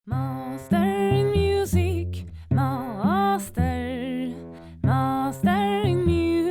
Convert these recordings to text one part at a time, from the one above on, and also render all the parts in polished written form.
Master in music, master in music.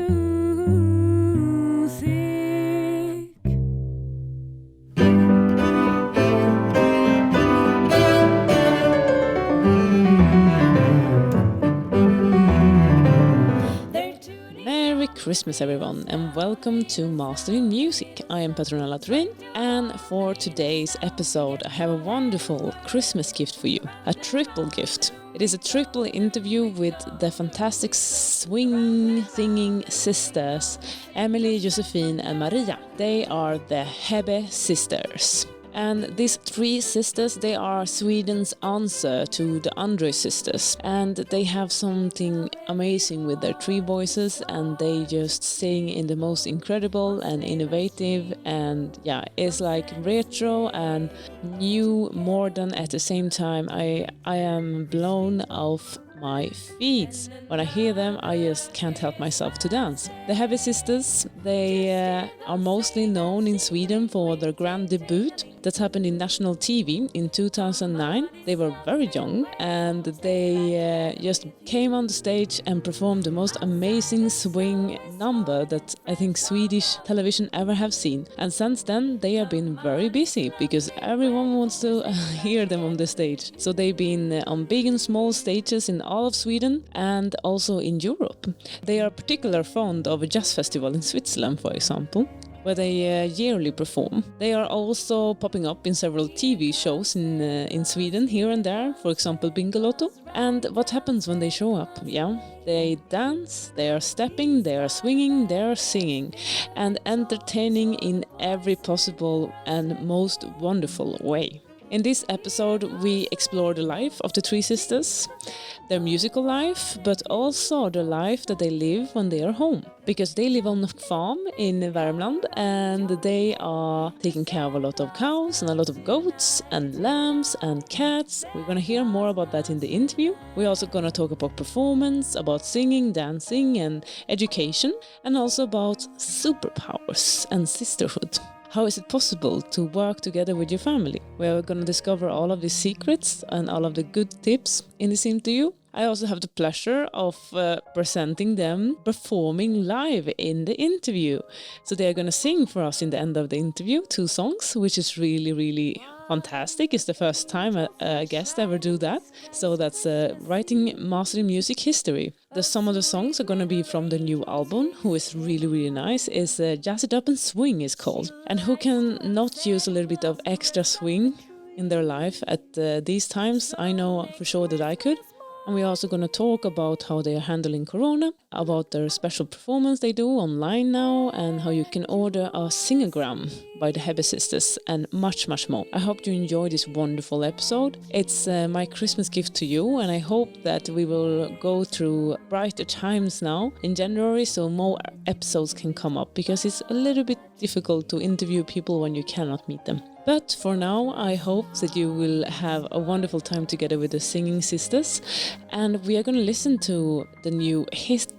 Merry Christmas everyone and welcome to Master in Music. I am Petronella Torin and for today's episode I have a wonderful Christmas gift for you, a triple gift. It is a triple interview with the fantastic swing singing sisters Emily, Josephine and Maria. They are the Hebbe sisters. And these three sisters, they are Sweden's answer to the Andre sisters. And they have something amazing with their three voices and they just sing in the most incredible and innovative and it's like retro and new, modern at the same time. I am blown off my feet. When I hear them, I just can't help myself to dance. The Hebbe sisters, they are mostly known in Sweden for their grand debut that happened in national TV in 2009. They were very young and they just came on the stage and performed the most amazing swing number that I think Swedish television ever have seen. And since then, they have been very busy because everyone wants to hear them on the stage. So they've been on big and small stages in all of Sweden and also in Europe. They are particularly fond of a jazz festival in Switzerland, for example, where they yearly perform. They are also popping up in several TV shows in Sweden here and there, for example Bingolotto. And what happens when they show up? They dance, they are stepping, they are swinging, they are singing and entertaining in every possible and most wonderful way. In this episode, we explore the life of the three sisters, their musical life, but also the life that they live when they are home. Because they live on a farm in Värmland and they are taking care of a lot of cows and a lot of goats and lambs and cats. We're going to hear more about that in the interview. We're also going to talk about performance, about singing, dancing and education, and also about superpowers and sisterhood. How is it possible to work together with your family? We're going to discover all of the secrets and all of the good tips in this interview. I also have the pleasure of presenting them performing live in the interview. So they're going to sing for us in the end of the interview 2 songs, which is really, really fantastic. It's the first time a guest ever do that. So that's writing Master in Music history. Some of the songs are going to be from the new album, who is really, really nice. Is Jazz It Up and Swing is called. And who can not use a little bit of extra swing in their life at these times? I know for sure that I could. And we're also going to talk about how they are handling Corona, about their special performance they do online now, and how you can order a singogram by the Hebbe sisters, and much, much more. I hope you enjoy this wonderful episode. It's my Christmas gift to you, and I hope that we will go through brighter times now in January, so more episodes can come up, because it's a little bit difficult to interview people when you cannot meet them. But for now, I hope that you will have a wonderful time together with the singing sisters. And we are going to listen to the new hit,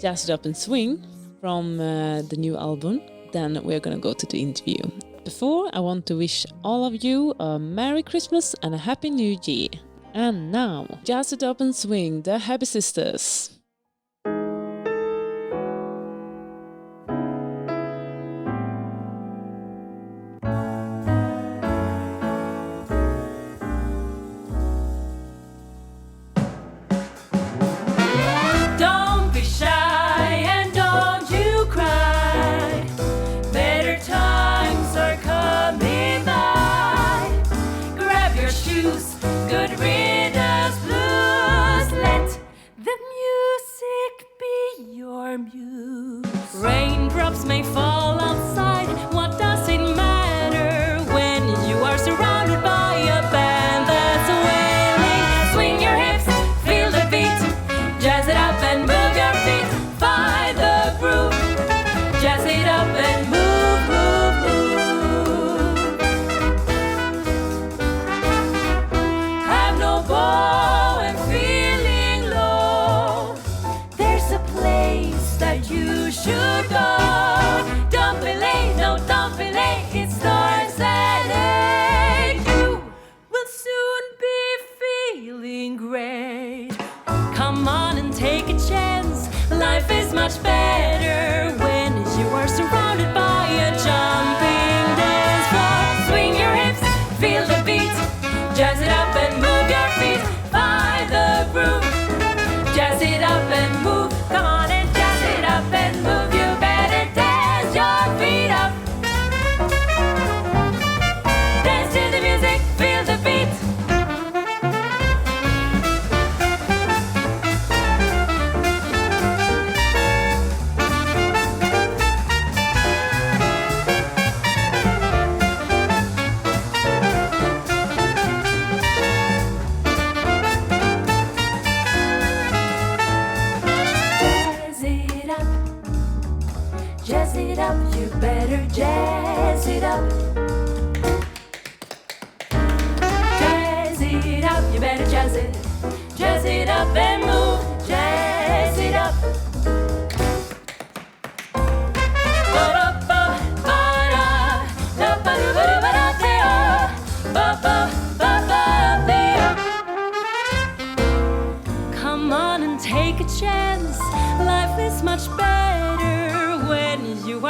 Jazz It Up and Swing, from the new album. Then we are going to go to the interview. Before, I want to wish all of you a Merry Christmas and a Happy New Year. And now, Jazz It Up and Swing, the Hebbe sisters. Raindrops may fall outside. What does it matter when you are surrounded by a band that's wailing? Swing your hips, feel the beat. Jazz it up and move your feet. Find the groove. Jazz it up and move, move, move. Have no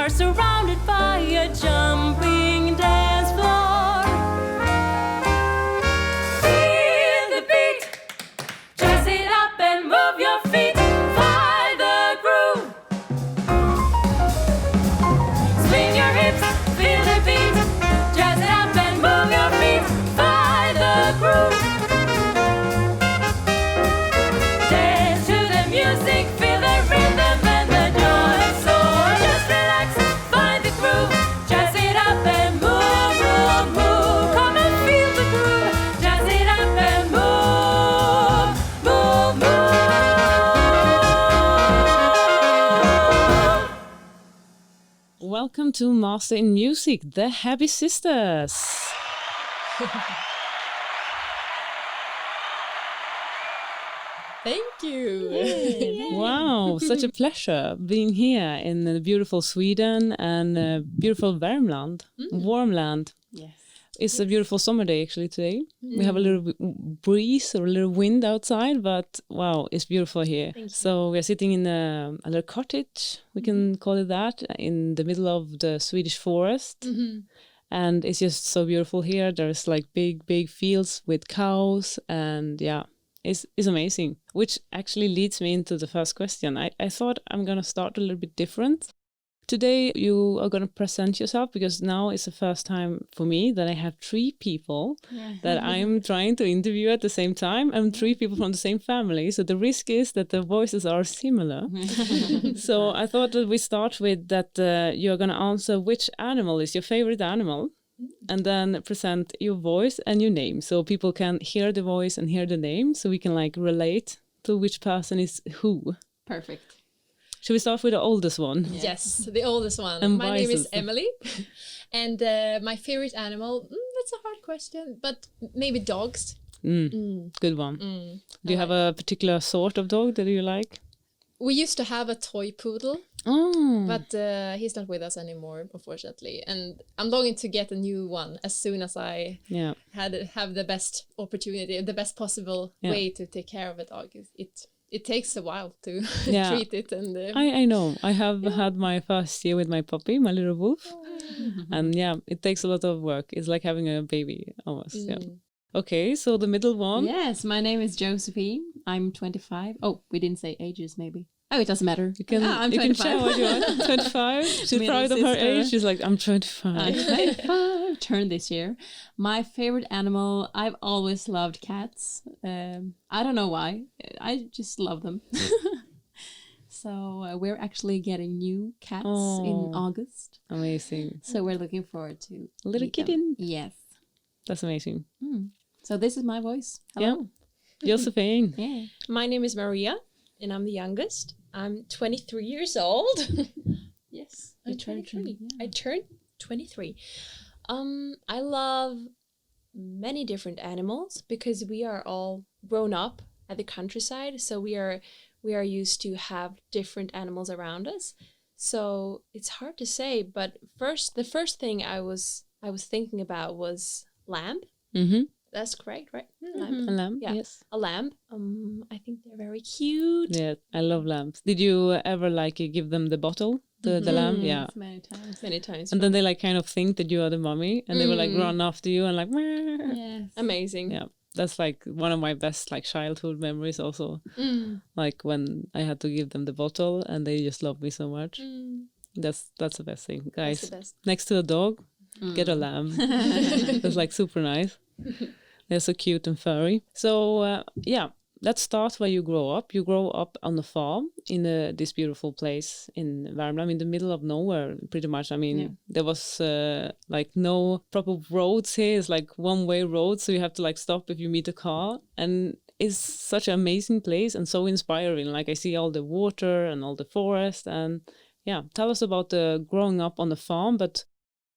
are surrounded by a jumping dance floor. Feel the beat, jazz it up and move your feet. Find the groove, swing your hips, feel the beat, jazz it up and move your feet. Find the groove, dance to the music, feel the rhythm and the joy. So just relax, find the groove, jazz it up and move, move, move. Come and feel the groove, jazz it up and move, move, move. Welcome to Master in Music, the Hebbe sisters. Thank you. Wow, such a pleasure being here in the beautiful Sweden and beautiful Värmland, warm land. Yes. It's a beautiful summer day actually today. We have a little breeze or a little wind outside, but wow, it's beautiful here. So we are sitting in a little cottage, we can call it that, in the middle of the Swedish forest. And it's just so beautiful here. There's like big fields with cows, and yeah, it's amazing. Which actually leads me into the first question. I thought I'm going to start a little bit different. Today you are going to present yourself, because now it's the first time for me that I have 3 people that I'm trying to interview at the same time, and 3 people from the same family. So the risk is that the voices are similar. So I thought that we start with that you're going to answer which animal is your favorite animal, and then present your voice and your name, so people can hear the voice and hear the name, so we can like relate to which person is who. Perfect. Should we start with the oldest one? Yes, the oldest one. And my name is wisest. Emily. And my favorite animal, that's a hard question, but maybe dogs. Good one. Do you have a particular sort of dog that you like? We used to have a toy poodle, Oh, but he's not with us anymore, unfortunately. And I'm longing to get a new one as soon as I yeah. have the best opportunity, the best possible way to take care of a dog. It takes a while to Yeah. treat it. And I know. I have had my first year with my puppy, my little wolf. And yeah, it takes a lot of work. It's like having a baby almost. Yeah. Okay, so the middle one. Yes, my name is Josephine. I'm 25. Oh, we didn't say ages, maybe. Oh, it doesn't matter. You can, I'm you can 25. share what you want. 25. She's Middle proud of her sister. age. She's like, I'm 25. I'm 25. Turned this year. My favorite animal, I've always loved cats. I don't know why. I just love them. So we're actually getting new cats in August. Amazing. So we're looking forward to A little meet them. kitten. Yes. That's amazing. So this is my voice. Hello. Yeah. Josephine. Yeah. my name is Maria, and I'm the youngest. I'm 23 years old. Yes, You I'm turned 23. 20, I turned 23. I love many different animals because we are all grown up at the countryside, so we are used to have different animals around us. So it's hard to say, but the first thing I was thinking about was lamb. Mm-hmm. That's correct, right? Lamb. A lamb, Yeah. yes. A lamb. I think they're very cute. Yeah, I love lambs. Did you ever like give them the bottle, the lamb? Yeah. Many times. Many times. And then they like kind of think that you are the mommy, and they will like run after you and like, "Meow." Yes. Amazing. Yeah. That's like one of my best like childhood memories also. Like when I had to give them the bottle and they just love me so much. That's the best thing, guys. That's the best. Next to a dog, get a lamb. That's like super nice. They're so cute and furry. So yeah, let's start where you grow up. You grow up on a farm in this beautiful place in Värmland, in the middle of nowhere, pretty much. I mean, there was like no proper roads here. It's like one-way road, so you have to like stop if you meet a car. And it's such an amazing place and so inspiring. Like I see all the water and all the forest. And yeah, tell us about the growing up on the farm, but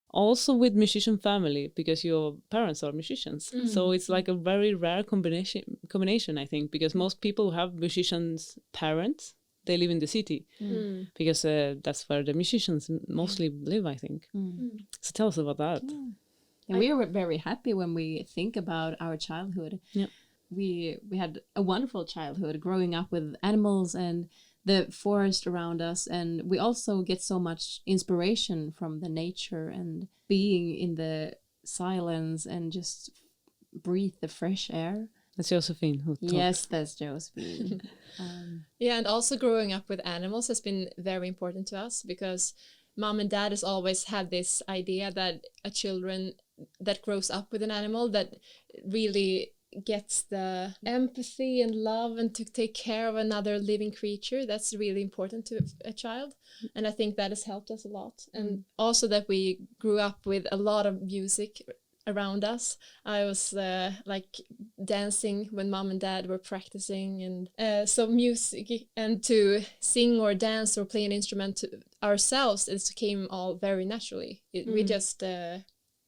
also with musician family, because your parents are musicians. So it's like a very rare combination, I think, because most people who have musicians' parents, they live in the city because that's where the musicians mostly live, I think. So tell us about that. And we are very happy when we think about our childhood. Yep. We had a wonderful childhood growing up with animals and the forest around us, and we also get so much inspiration from the nature and being in the silence and just breathe the fresh air. That's Josephine who talks. Yes, that's Josephine. Yeah, and also growing up with animals has been very important to us because mom and dad has always had this idea that a children that grows up with an animal that really gets the empathy and love and to take care of another living creature, that's really important to a child, and I think that has helped us a lot. And also that we grew up with a lot of music around us. I was like dancing when mom and dad were practicing, and so music and to sing or dance or play an instrument to ourselves, it came all very naturally. We just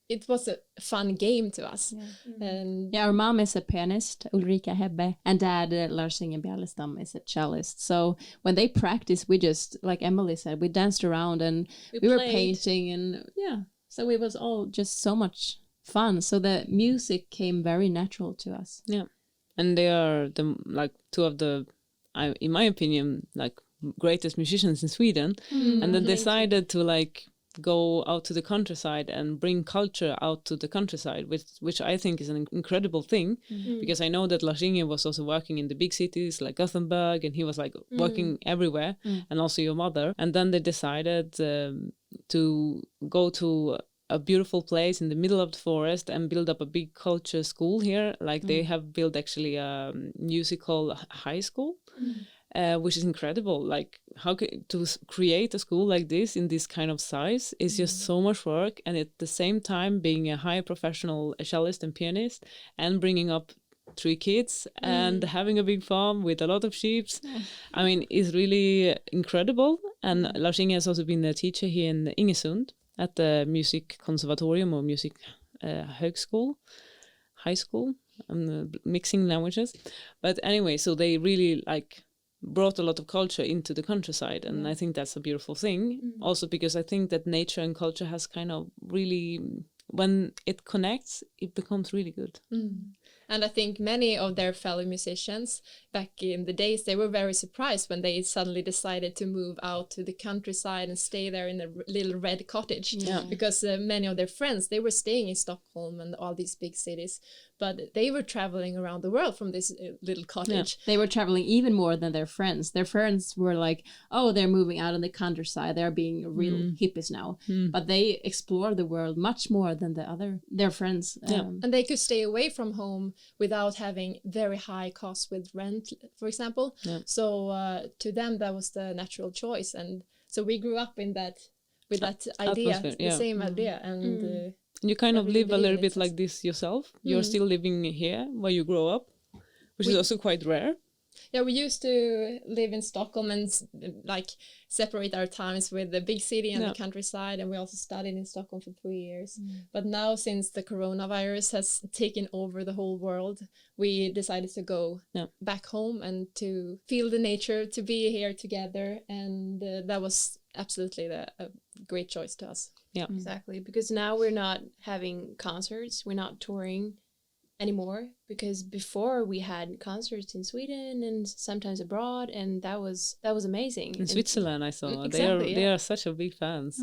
it was a fun game to us. And our mom is a pianist, Ulrika Hebbe, and dad, Lars-Inge Bjallestam, is a cellist. So when they practice, we just, like Emily said, we danced around and we were painting, and so it was all just so much fun. So the music came very natural to us. Yeah, and they are like two of the, in my opinion, like greatest musicians in Sweden, and then decided to like go out to the countryside and bring culture out to the countryside, which I think is an incredible thing, because I know that Lars-Inge was also working in the big cities like Gothenburg, and he was like working everywhere, and also your mother. And then they decided to go to a beautiful place in the middle of the forest and build up a big culture school here. Like they have built actually a musical high school. Which is incredible. Like to create a school like this in this kind of size is just so much work, and at the same time being a high professional cellist and pianist and bringing up 3 kids and having a big farm with a lot of sheep. I mean, it's really incredible. And Lars-Inge has also been a teacher here in Ingesund at the Music Conservatorium or Music High School. I'm mixing languages, but anyway, so they really like brought a lot of culture into the countryside, and I think that's a beautiful thing. Also because I think that nature and culture has kind of really, when it connects, it becomes really good. And I think many of their fellow musicians back in the days, they were very surprised when they suddenly decided to move out to the countryside and stay there in a little red cottage. Because many of their friends, they were staying in Stockholm and all these big cities, but they were traveling around the world from this little cottage. They were traveling even more than their friends. Their friends were like, oh, they're moving out in the countryside, they're being real hippies now. But they explored the world much more than their friends. And they could stay away from home without having very high costs with rent, for example. So to them, that was the natural choice. And so we grew up in that, with that idea, the same idea. And you kind of live a little bit like this yourself. You're still living here where you grow up, which is also quite rare. Yeah, we used to live in Stockholm and like separate our times with the big city and the countryside, and we also studied in Stockholm for 3 years. But now, since the coronavirus has taken over the whole world, we decided to go back home and to feel the nature, to be here together, and that was absolutely a great choice to us. Yeah, Exactly, because now we're not having concerts, we're not touring anymore, because before we had concerts in Sweden and sometimes abroad, and that was amazing. in Switzerland I saw Exactly, they are such a big fans.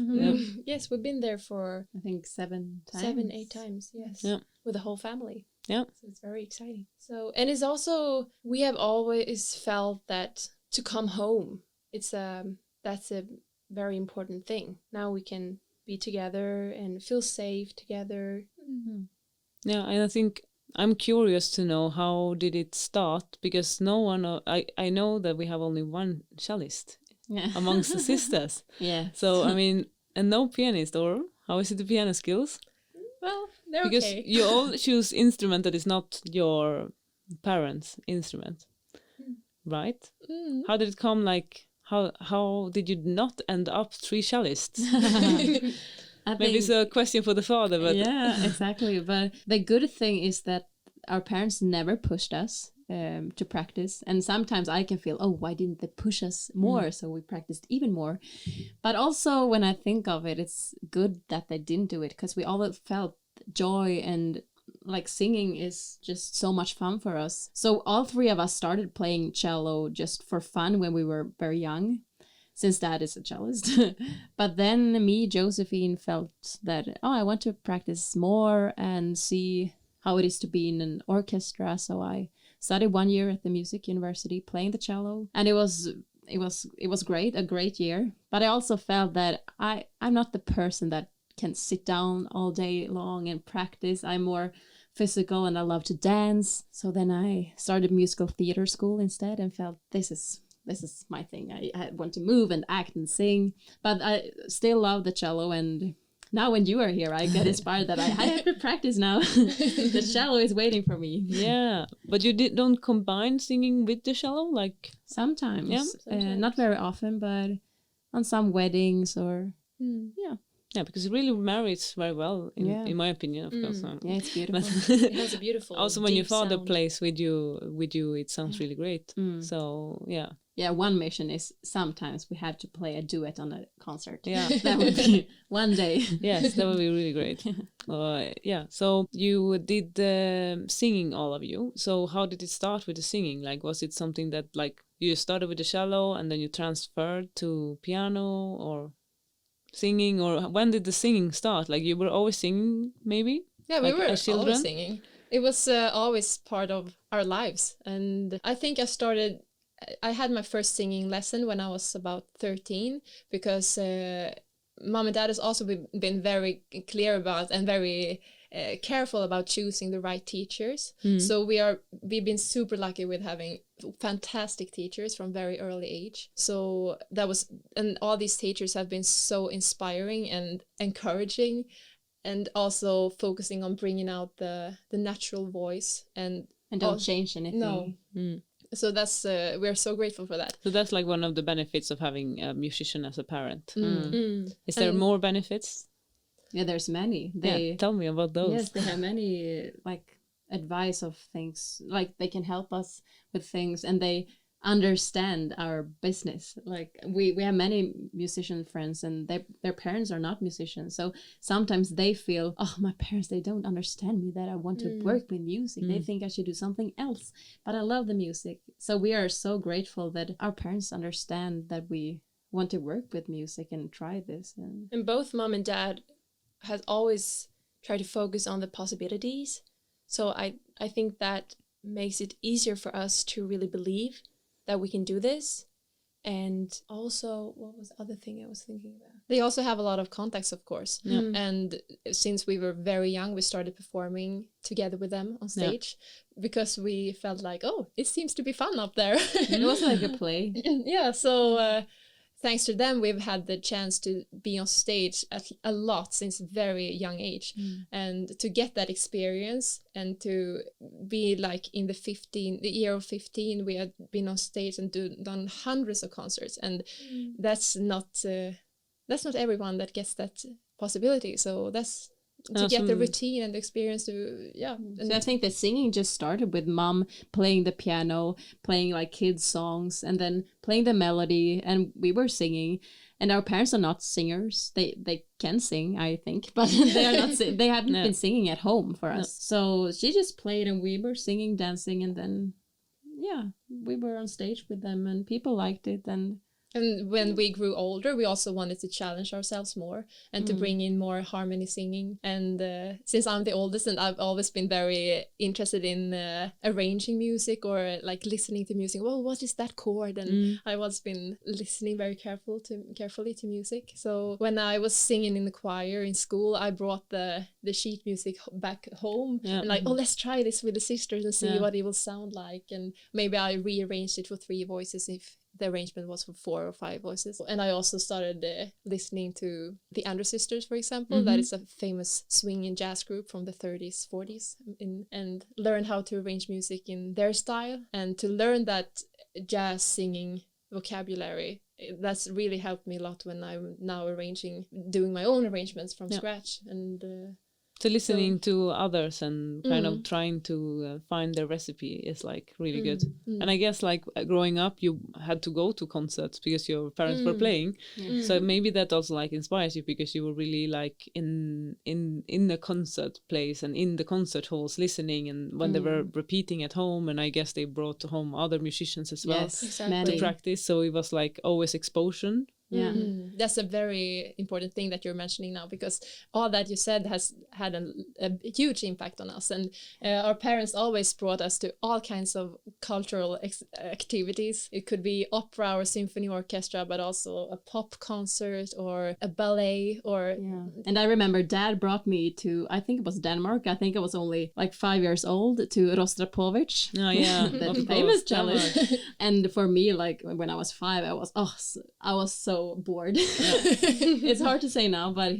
Yes, we've been there for I think 7 times. 7-8 times. Yes, with the whole family. Yeah, So it's very exciting. So, and it's also, we have always felt that to come home, that's a very important thing. Now we can be together and feel safe together. yeah, and I think I'm curious to know, how did it start? Because no one, I know that we have only one cellist amongst the sisters. Yeah. So, I mean, and no pianist, or how is it the piano skills? well, they're Because okay. you all choose instrument that is not your parents' instrument, right? How did it come, like, how did you not end up 3 cellists? Maybe it's a question for the father, but yeah, exactly. But the good thing is that our parents never pushed us to practice, and sometimes I can feel, oh, why didn't they push us more? So we practiced even more. But also, when I think of it, it's good that they didn't do it, because we all felt joy and like singing is just so much fun for us. So all three of us started playing cello just for fun when we were very young, since Dad is a cellist. But then me, Josephine, felt that, I want to practice more and see how it is to be in an orchestra. So I studied 1 year at the music university playing the cello, and it was great, a great year. But I also felt that I'm not the person that can sit down all day long and practice. I'm more physical and I love to dance. So then I started musical theater school instead and felt this is my thing. I want to move and act and sing, but I still love the cello. And now when you are here, I get inspired that I have to practice now. The cello is waiting for me. Yeah, but you don't combine singing with the cello, like sometimes, sometimes. Not very often, but on some weddings or Yeah, because it really marries very well, in my opinion, of course. Yeah, it's beautiful. It has a beautiful. Also, when your father sound. plays with you, it sounds really great. So yeah. Yeah, one mission is sometimes we have to play a duet on a concert. Yeah, that would be one day. Yes, that would be really great. Yeah. So you did singing, all of you. So how did it start with the singing? Like, was it something that like you started with the cello and then you transferred to piano or singing, or when did the singing start? Like you were always singing, maybe? Yeah, we like, were as children? always singing. It was always part of our lives. And I think I had my first singing lesson when I was about 13, because mom and dad has also been very clear about and very careful about choosing the right teachers. So we've been super lucky with having fantastic teachers from very early age. So and all these teachers have been so inspiring and encouraging, and also focusing on bringing out the natural voice and don't change anything. No. So that's we're so grateful for that. So that's like one of the benefits of having a musician as a parent. Is there more benefits? Yeah, there's many. Tell me about those. Yes, they have many like advice of things, like they can help us with things, and they understand our business. Like we have many musician friends, and their parents are not musicians, so sometimes they feel, my parents, they don't understand me, that I want to work with music. They think I should do something else, but I love the music. So we are so grateful that our parents understand that we want to work with music and try this. And both mom and dad has always tried to focus on the possibilities, so I think that makes it easier for us to really believe that we can do this. And also, what was the other thing I was thinking about? They also have a lot of contacts, of course. And since we were very young, we started performing together with them on stage, because we felt like, it seems to be fun up there. It was like a play. Yeah, so thanks to them, we've had the chance to be on stage a lot since very young age. And to get that experience, and to be like in the year of 15, we had been on stage and done hundreds of concerts. And that's not everyone that gets that possibility. So that's to get the routine and the experience to, So I think the singing just started with mom playing the piano, playing like kids songs, and then playing the melody, and we were singing. And our parents are not singers. They can sing, I think, but they are not. They haven't been singing at home for us. So she just played, and we were singing, dancing, and then we were on stage with them, and people liked it. And when we grew older, we also wanted to challenge ourselves more and to bring in more harmony singing. And since I'm the oldest, and I've always been very interested in arranging music, or like listening to music. Well, what is that chord? And I've always been listening very carefully to music. So when I was singing in the choir in school, I brought the sheet music back home. And like, let's try this with the sisters and see what it will sound like. And maybe I rearranged it for 3 voices if the arrangement was for 4 or 5 voices. And I also started listening to the Andrews Sisters, for example. That is a famous swing and jazz group from the 30s, 40s, and learned how to arrange music in their style. And to learn that jazz singing vocabulary, that's really helped me a lot when I'm now doing my own arrangements from scratch. And So listening to others and kind of trying to find their recipe is like really good. And I guess like growing up, you had to go to concerts because your parents were playing. So maybe that also like inspires you because you were really like in the concert place and in the concert halls listening, and when they were repeating at home, and I guess they brought home other musicians as well to practice. So it was like always exposure. Yeah, that's a very important thing that you're mentioning now, because all that you said has had a huge impact on us, and our parents always brought us to all kinds of cultural activities. It could be opera or symphony orchestra, but also a pop concert or a ballet or And I remember Dad brought me to, I think it was Denmark. I think I was only like 5 years old, to Rostropovich. Oh yeah, the famous cellist. And for me, like when I was 5, I was so bored. It's hard to say now, but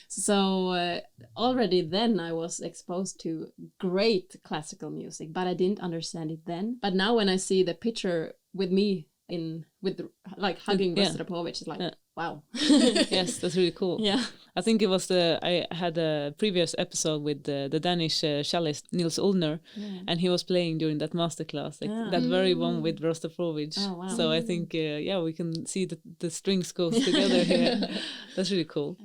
so already then I was exposed to great classical music, but I didn't understand it then. But now when I see the picture with me like hugging Rostropovich, it's like wow. Yes, that's really cool. Yeah, I think it was I had a previous episode with the Danish cellist Nils Ullner, and he was playing during that masterclass, like that very one with Rostropovich. Oh, wow. So I think we can see the strings goes together here. That's really cool.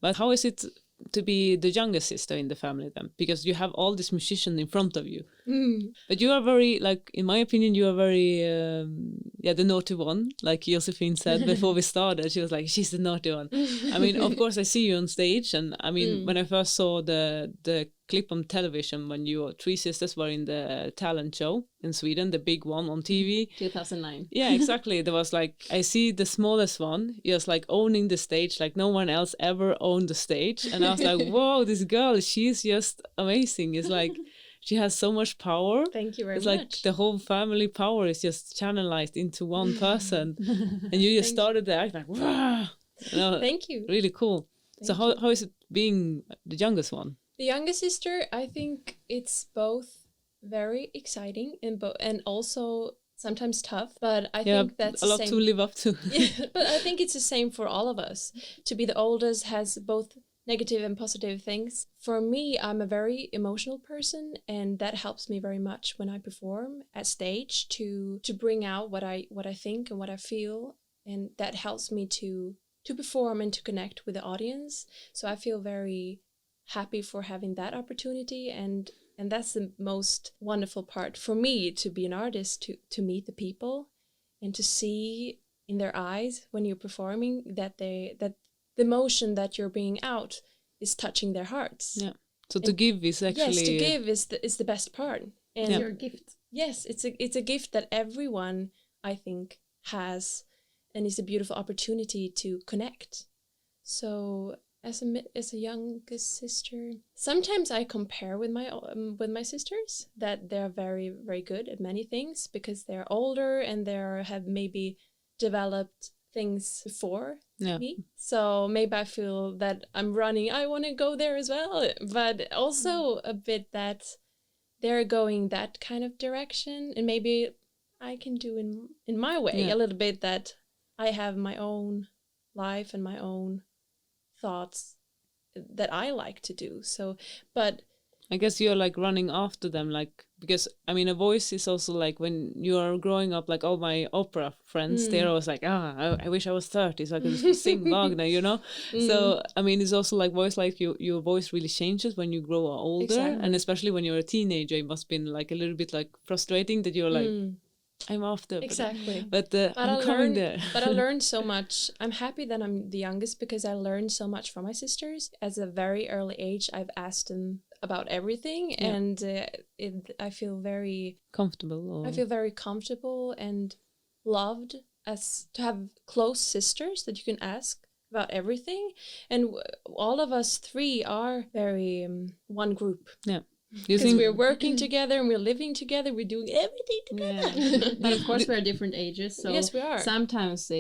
But how is it to be the youngest sister in the family then? Because you have all these musicians in front of you. But you are very, like, in my opinion, you are very, the naughty one. Like Josephine said before we started, she was like, she's the naughty one. I mean, of course, I see you on stage. And I mean, when I first saw the clip on television when your 3 sisters were in the talent show in Sweden, the big one on TV. 2009. Yeah, exactly. There was like, I see the smallest one just like owning the stage like no one else ever owned the stage. And I was like, whoa, this girl, she's just amazing. It's like, she has so much power. Thank you very it's much. It's like the whole family power is just channelized into one person. And you just started the act like, wow. Thank you. Really cool. So how is it being the youngest one? The youngest sister, I think it's both very exciting and also sometimes tough, but I think that's a lot to live up to. But I think it's the same for all of us. To be the oldest has both negative and positive things. For me, I'm a very emotional person, and that helps me very much when I perform at stage to bring out what I think and what I feel, and that helps me to perform and to connect with the audience. So I feel very happy for having that opportunity, and that's the most wonderful part for me, to be an artist, to meet the people and to see in their eyes when you're performing that the emotion that you're bringing out is touching their hearts. Yeah. So to give is actually to give is the best part. And your gift. Yes, it's a gift that everyone, I think, has, and it's a beautiful opportunity to connect. So as a youngest sister, sometimes I compare with my sisters that they're very, very good at many things because they're older and they have maybe developed things before me. So maybe I feel that I'm running, I want to go there as well, but also a bit that they're going that kind of direction, and maybe I can do in my way a little bit, that I have my own life and my own thoughts that I like to do. So, but I guess you're like running after them, like, because I mean, a voice is also like when you are growing up, like all my opera friends, they're always like, I wish I was 30 so I could sing Wagner, you know? So, I mean, it's also like voice, like your voice really changes when you grow older. Exactly. And especially when you're a teenager, it must have been like a little bit like frustrating that you're like, I'm after. Exactly. But I'm coming there. But I learned so much. I'm happy that I'm the youngest because I learned so much from my sisters. At a very early age, I've asked them about everything, and I feel very comfortable. I feel very comfortable and loved as to have close sisters that you can ask about everything. And all of us 3 are very one group. Yeah. Because we're working together and we're living together, we're doing everything together. But of course, we're different ages, so yes, we are. Sometimes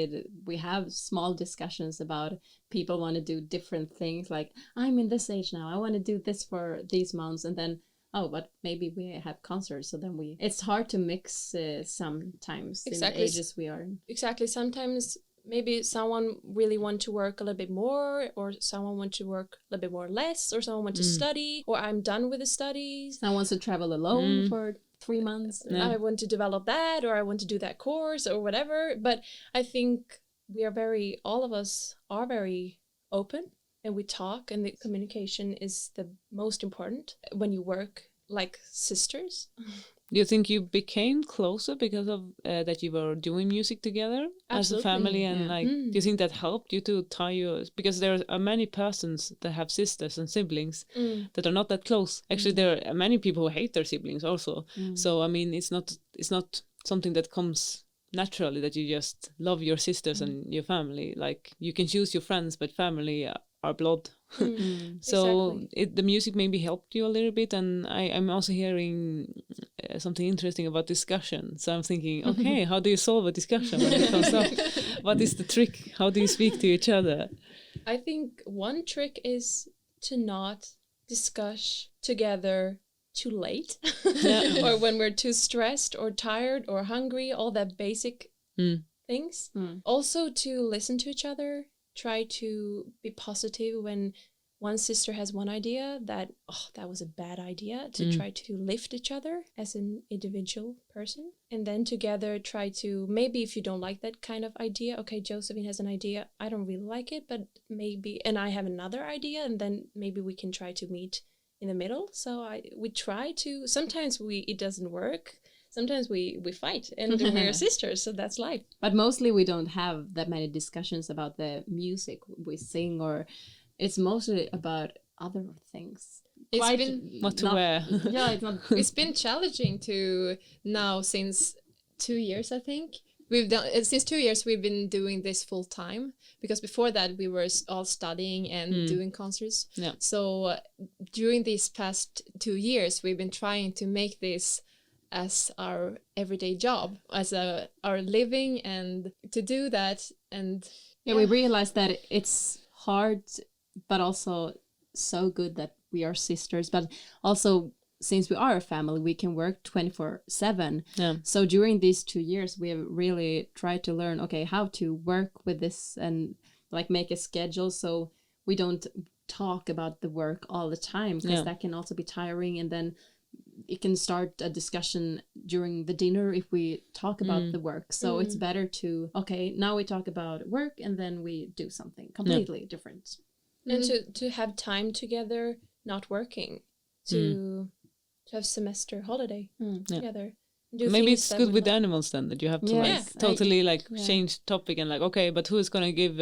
we have small discussions about people want to do different things. Like, I'm in this age now, I want to do this for these months, and then but maybe we have concerts, so then it's hard to mix sometimes in the ages we are in. Exactly. Sometimes maybe someone really want to work a little bit more, or someone want to work a little bit more less, or someone want to study, or I'm done with the studies. Someone wants to travel alone for 3 months. I want to develop that, or I want to do that course or whatever. But I think all of us are very open, and we talk, and the communication is the most important when you work like sisters. Do you think you became closer because of that you were doing music together as a family, and like do you think that helped you to tie your, because there are many persons that have sisters and siblings that are not that close. Actually, there are many people who hate their siblings also. So I mean, it's not something that comes naturally, that you just love your sisters and your family. Like, you can choose your friends, but family are blood. So Exactly. the music maybe helped you a little bit. And I'm also hearing something interesting about discussion. So I'm thinking, okay, how do you solve a discussion when it comes up? What is the trick? How do you speak to each other? I think one trick is to not discuss together too late, or when we're too stressed or tired or hungry, all that basic things. Also to listen to each other, try to be positive when one sister has one idea that was a bad idea, to try to lift each other as an individual person, and then together try to, maybe if you don't like that kind of idea, okay, Josephine has an idea, I don't really like it, but maybe, and I have another idea, and then maybe we can try to meet in the middle. So we try to, sometimes it doesn't work, sometimes we fight, and we're sisters, so that's life. But mostly we don't have that many discussions about the music we sing, or it's mostly about other things. It's been What to wear. Yeah, it's not. it's been challenging to now, since 2 years, I think. Since 2 years we've been doing this full time, because before that we were all studying and doing concerts. Yeah. So during these past 2 years we've been trying to make this as our everyday job, as our living, and to do that. And We realized that it's hard, but also so good that we are sisters. But also, since we are a family, we can work 24/7. Yeah. So during these 2 years, we have really tried to learn, okay, how to work with this and like make a schedule so we don't talk about the work all the time, because that can also be tiring, and then it can start a discussion during the dinner if we talk about the work. So it's better to, okay, now we talk about work, and then we do something completely different. And to have time together, not working, to have semester holiday together. Do Maybe things it's that good we with like. animals then, that you have to Yes, like totally change topic and like, okay, but who is gonna give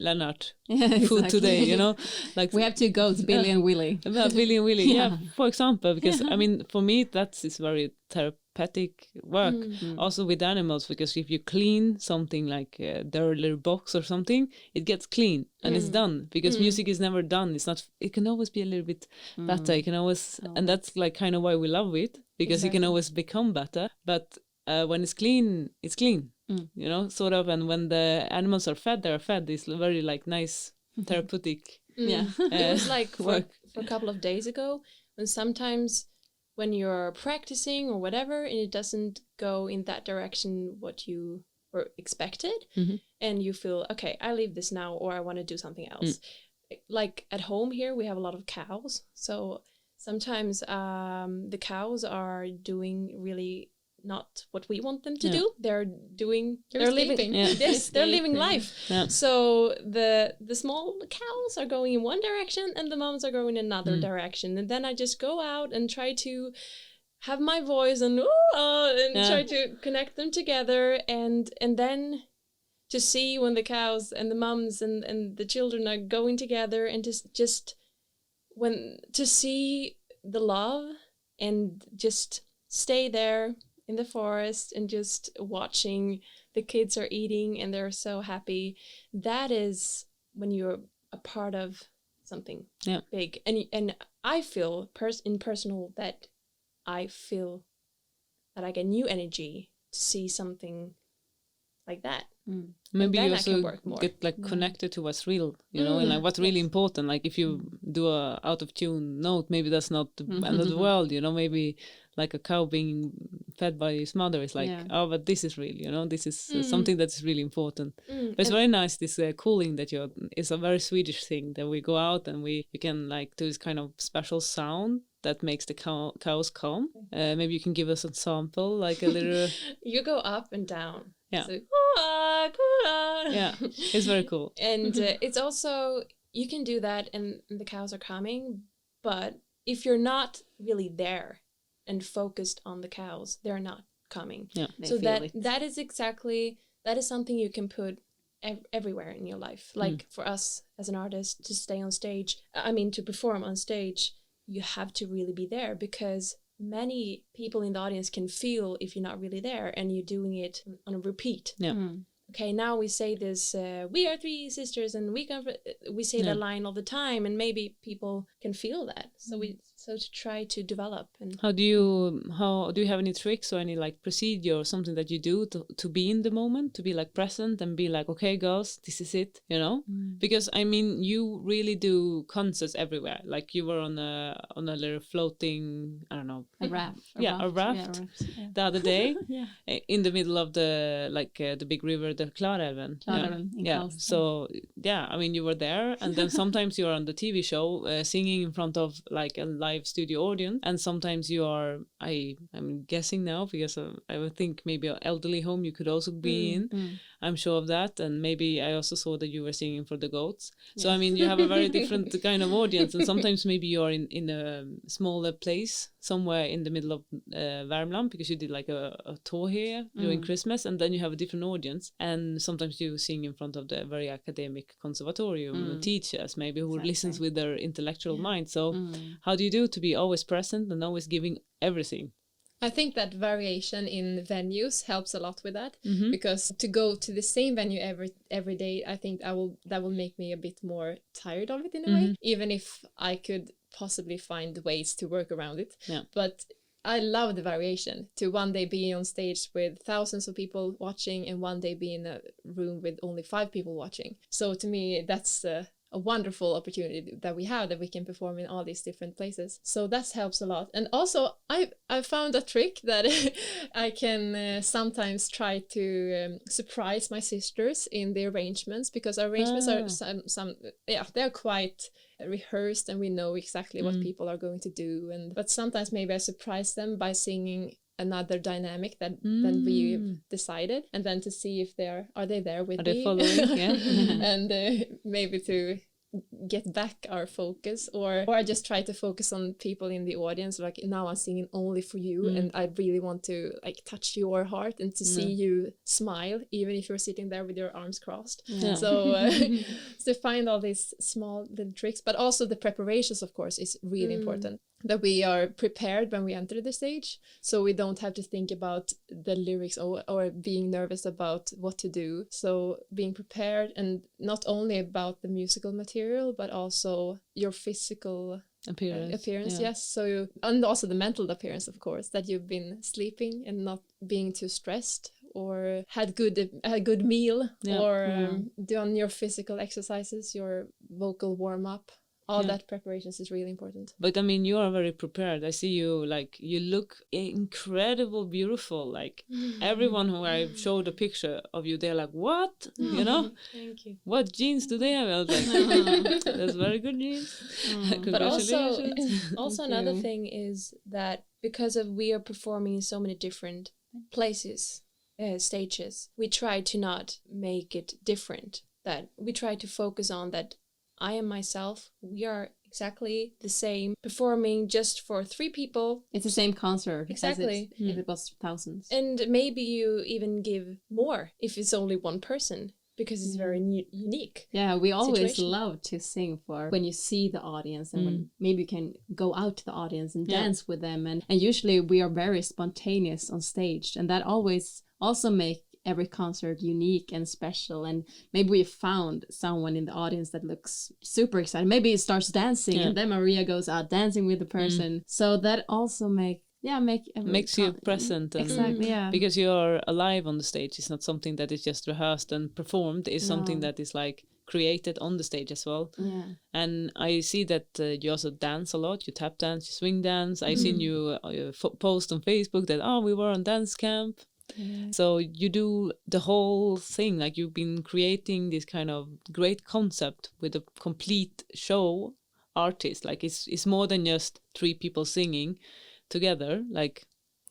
Lennart food Exactly. today? You know, like We have 2 goats, Billy and Willie. Billy and Willie. Yeah, for example, because I mean, for me, is very therapeutic work. Also with animals, because if you clean something like their little box or something, it gets clean and it's done. Because music is never done. It's not. It can always be a little bit better. It can always, and that's like kind of why we love it, because it can always become better. But when it's clean, it's clean. You know, sort of. And when the animals are fed, they're fed. It's very like nice therapeutic. Yeah. It was like for work. a couple of days ago, when sometimes when you're practicing or whatever, and it doesn't go in that direction what you were expected, and you feel, okay, I leave this now, or I want to do something else. Like at home here, we have a lot of cows, so sometimes the cows are doing really not what we want them to do. They're living. sleeping. Yes, they're living life. Yeah. So the small cows are going in one direction, and the moms are going in another direction. And then I just go out and try to have my voice and try to connect them together, and then to see when the cows and the moms and the children are going together, and to see the love, and just stay there in the forest and just watching the kids are eating and they're so happy. That is when you're a part of something big. And I feel in personal that I feel that I get new energy to see something like that. Maybe then you I can also work more. get like connected to what's real, you know, and like what's really important. Like if you do a out of tune note, maybe that's not the end of the world, you know. Maybe like a cow being fed by his mother is like, Yeah. oh, but this is real, you know, this is something that's really important. But it's And- very nice, this cooling that it's a very Swedish thing that we go out and you can like do this kind of special sound that makes the cows calm. Maybe you can give us a sample, like a little. You go up and down. Yeah. So, "Kua, kua." Yeah, it's very cool. And it's also, you can do that and the cows are coming, but if you're not really there and focused on the cows, they're not coming. Yeah. They So feel it. that is something you can put everywhere in your life. Like for us as an artist, to stay on stage, to perform on stage, you have to really be there, because many people in the audience can feel if you're not really there and you're doing it on a repeat. Yeah. Okay, now we say this, we are three sisters and we say that line all the time, and maybe people can feel that. So to try to develop. And How do you have any tricks or any like procedure or something that you do to be in the moment, to be like present and be like, okay, girls, this is it, you know? Because I mean, you really do concerts everywhere. Like you were on a little floating, I don't know, A raft. a raft Yeah. the other day Yeah. in the middle of the big river, the Klarälven. Klarälven in Yeah. Karlstad. So yeah, I mean, you were there, and then sometimes you're on the TV show singing in front of like a live studio audience, and sometimes you are. I'm guessing now, because I would think maybe an elderly home you could also be in. I'm sure of that, and maybe I also saw that you were singing for the goats. So I mean, you have a very different kind of audience, and sometimes maybe you're in a smaller place somewhere in the middle of Värmland, because you did like a tour here during Christmas, and then you have a different audience, and sometimes you sing in front of the very academic conservatorium teachers, maybe who listens with their intellectual mind. So how do you do to be always present and always giving everything? I think that variation in venues helps a lot with that, because to go to the same venue every day, I think that will make me a bit more tired of it in a way, even if I could possibly find ways to work around it. Yeah. But I love the variation, to one day be on stage with thousands of people watching and one day be in a room with only 5 people watching. So to me, that's a wonderful opportunity that we have, that we can perform in all these different places. So that helps a lot. And also I found a trick that I can sometimes try to surprise my sisters in the arrangements, because arrangements are they're quite rehearsed and we know exactly what people are going to do, but sometimes maybe I surprise them by singing another dynamic than we've decided, and then to see if are they there with me, they following? Yeah. and maybe to get back our focus, or I just try to focus on people in the audience, like now I'm singing only for you, and I really want to like touch your heart and to see you smile even if you're sitting there with your arms crossed. So to find all these small little tricks, but also the preparations, of course, is really important, that we are prepared when we enter the stage, so we don't have to think about the lyrics or being nervous about what to do. So being prepared, and not only about the musical material but also your physical appearance. Yes. So and also the mental appearance, of course, that you've been sleeping and not being too stressed, or had a good meal, or done your physical exercises, your vocal warm-up. All that preparations is really important. But I mean, you are very prepared. I see you, like, you look incredible, beautiful. Like, everyone who I showed a picture of you, they're like, what? You know? thank you. What genes do they have? I was like, that's very good genes. But also Congratulations. another thing is that because we are performing in so many different places, stages, we try to not make it different. That we try to focus on that I am myself. We are exactly the same, performing just for 3 people. It's the same concert. Exactly. If it was thousands. And maybe you even give more if it's only one person, because it's very unique. Yeah, we always situation. love to sing for when you see the audience, and when maybe you can go out to the audience and dance with them. And usually we are very spontaneous on stage, and that always also make every concert unique and special. And maybe we found someone in the audience that looks super excited. Maybe it starts dancing, and then Maria goes out dancing with the person. So that also makes you present, and exactly, because you're alive on the stage. It's not something that is just rehearsed and performed. It's something that is like created on the stage as well. Yeah. And I see that you also dance a lot. You tap dance, you swing dance. I've seen you post on Facebook that, we were on dance camp. Yeah. So you do the whole thing, like you've been creating this kind of great concept with a complete show artist. Like it's more than just 3 people singing together. Like,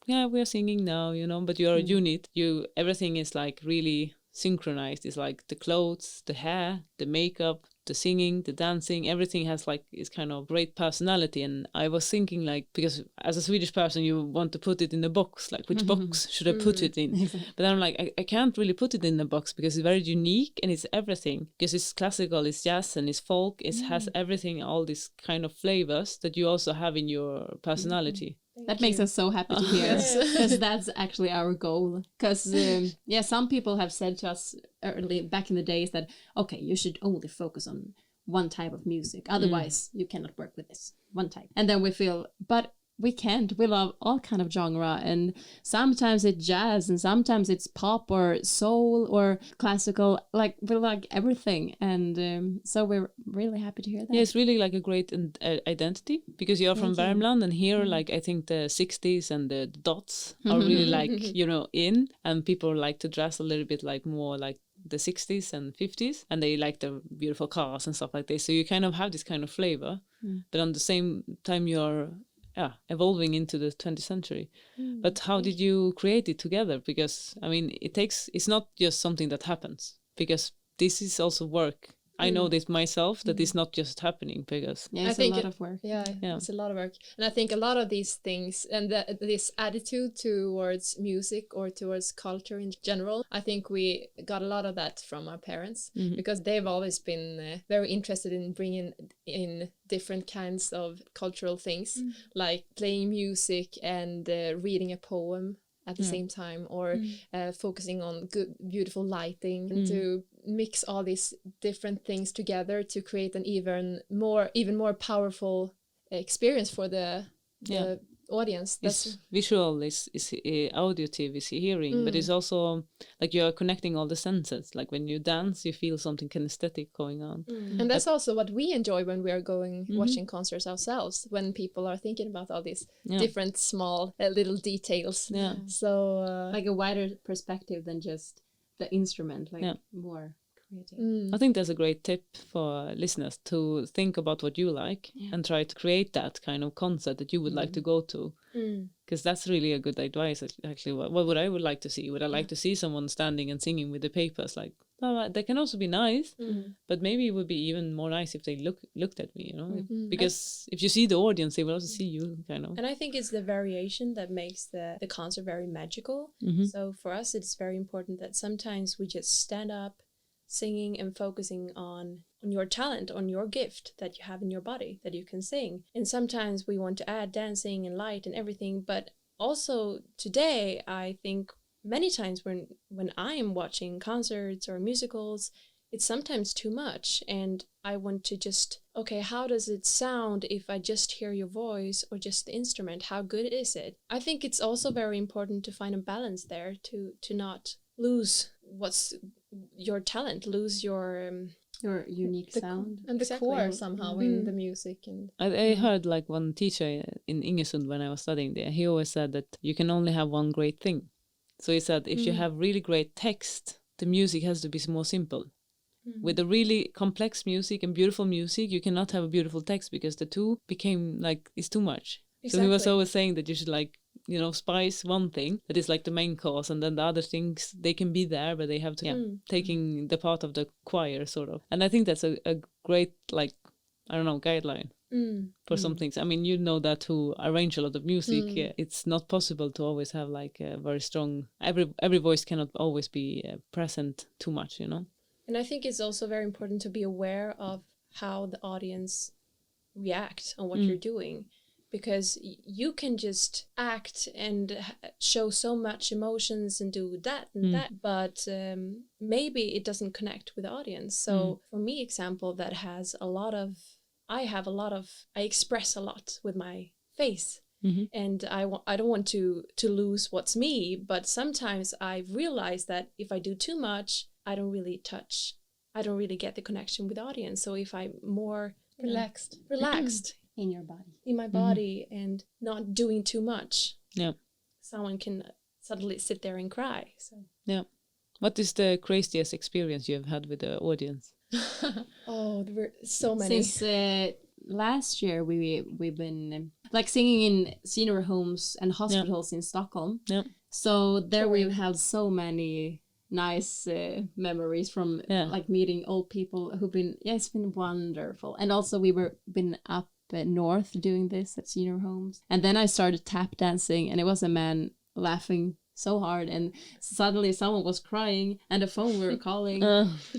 yeah, we're singing now, but you're a unit. Everything is like really synchronized. It's like the clothes, the hair, the makeup, the singing, the dancing, everything has like is kind of great personality. And I was thinking, like, because as a Swedish person you want to put it in a box, like which box should I put it in? But I'm like, I can't really put it in a box because it's very unique and it's everything, because it's classical, it's jazz, and it's folk, it has everything, all these kind of flavors that you also have in your personality. That makes us so happy to hear, because that's actually our goal. Because some people have said to us early back in the days that, okay, you should only focus on one type of music, otherwise you cannot work with this one type. And then we feel, but we can't. We love all kind of genre, and sometimes it's jazz, and sometimes it's pop or soul or classical. Like we like everything, and so we're really happy to hear that. Yeah, it's really like a great identity, because you're from Värmland, and here, like I think the 60s and the dots are really like in, and people like to dress a little bit like more like the 60s and 50s, and they like the beautiful cars and stuff like this. So you kind of have this kind of flavor, but on the same time you're evolving into the 20th century. But how did you create it together? Because I mean, it's not just something that happens, because this is also work. I know this myself, that it's not just happening, because it's a lot of work. Yeah, it's a lot of work. And I think a lot of these things and this attitude towards music or towards culture in general, I think we got a lot of that from our parents, because they've always been very interested in bringing in different kinds of cultural things, like playing music and reading a poem at the same time, or focusing on good, beautiful lighting, and to mix all these different things together to create an even more powerful experience for the audience. It's visual, is auditive, is hearing, but it's also like you're connecting all the senses. Like when you dance, you feel something kinesthetic going on. And that's also what we enjoy when we are going watching concerts ourselves, when people are thinking about all these different small little details. So like a wider perspective than just the instrument, like more creative. I think that's a great tip for listeners, to think about what you like and try to create that kind of concert that you would like to go to, because that's really a good advice. Actually, what would I like to see? Would I like to see someone standing and singing with the papers? Like, they can also be nice, but maybe it would be even more nice if they looked at me, because if you see the audience, they will also see you, kind of. And I think it's the variation that makes the concert very magical. So for us, it's very important that sometimes we just stand up singing and focusing on your talent, on your gift that you have in your body, that you can sing. And sometimes we want to add dancing and light and everything, but also today, I think many times when I am watching concerts or musicals, it's sometimes too much, and I want to just, okay, how does it sound if I just hear your voice or just the instrument? How good is it? I think it's also very important to find a balance there, to not lose what's your talent, lose your unique sound and the core somehow in the music. And I heard like one teacher in Ingesund when I was studying there, he always said that you can only have one great thing. So he said if you have really great text, the music has to be more simple. With a really complex music and beautiful music, you cannot have a beautiful text, because the two became like, it's too much. Exactly. So he was always saying that you should like, spice one thing that is like the main course, and then the other things, they can be there, but they have to taking the part of the choir, sort of. And I think that's a great, like, I don't know, guideline for some things. I mean, that who arrange a lot of music, it's not possible to always have like a very strong, every voice cannot always be present too much, And I think it's also very important to be aware of how the audience react on what you're doing. Because you can just act and show so much emotions and do that and that, but maybe it doesn't connect with the audience. So for me, example, that has I express a lot with my face, and I don't want to lose what's me, but sometimes I realize that if I do too much, I don't really touch I don't really get the connection with the audience. So if I'm more Relaxed. relaxed In your body. in my body and not doing too much, Yeah. someone can suddenly sit there and cry. So What is the craziest experience you have had with the audience? there were so many. Since last year, we've been like singing in senior homes and hospitals in Stockholm. Yeah. So there we've had so many nice memories from like meeting old people who've been. Yeah, it's been wonderful. And also been up north doing this at senior homes. And then I started tap dancing, and it was a man laughing so hard, and suddenly someone was crying, and the phone were calling,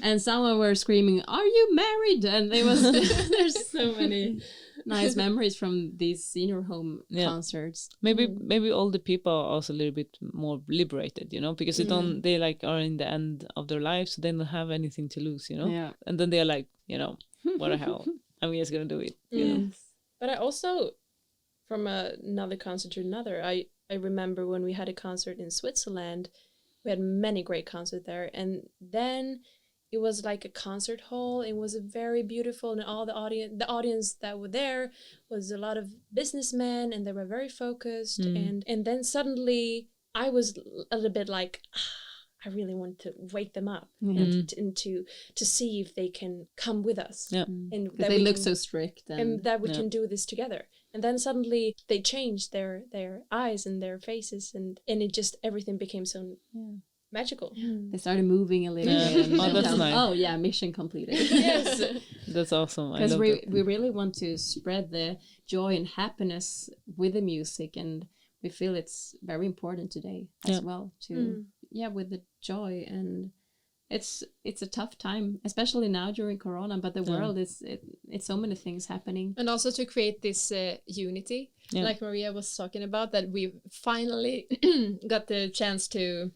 and someone were screaming, "Are you married?" And there was there's so many nice memories from these senior home concerts. Maybe older people are also a little bit more liberated, you know, because they like are in the end of their lives, so they don't have anything to lose, you know. Yeah. And then they're like, you know, what the hell, I'm just gonna do it, you know. But I also, from another concert to another, I remember when we had a concert in Switzerland, we had many great concerts there. And then it was like a concert hall. It was very beautiful. And all the audience that were there was a lot of businessmen, and they were very focused. And then suddenly I was a little bit like, I really want to wake them up and to see if they can come with us. Yeah. And That they look so strict. And that we can do this together. And then suddenly they changed their eyes and their faces, and it just, everything became so magical. They started moving a little bit. And that's nice. Oh yeah, mission completed. Yes. That's awesome. Because we really want to spread the joy and happiness with the music, and we feel it's very important today as well to with the joy. And it's a tough time, especially now during Corona, but the world it's so many things happening, and also to create this unity, like Maria was talking about, that we finally got the chance to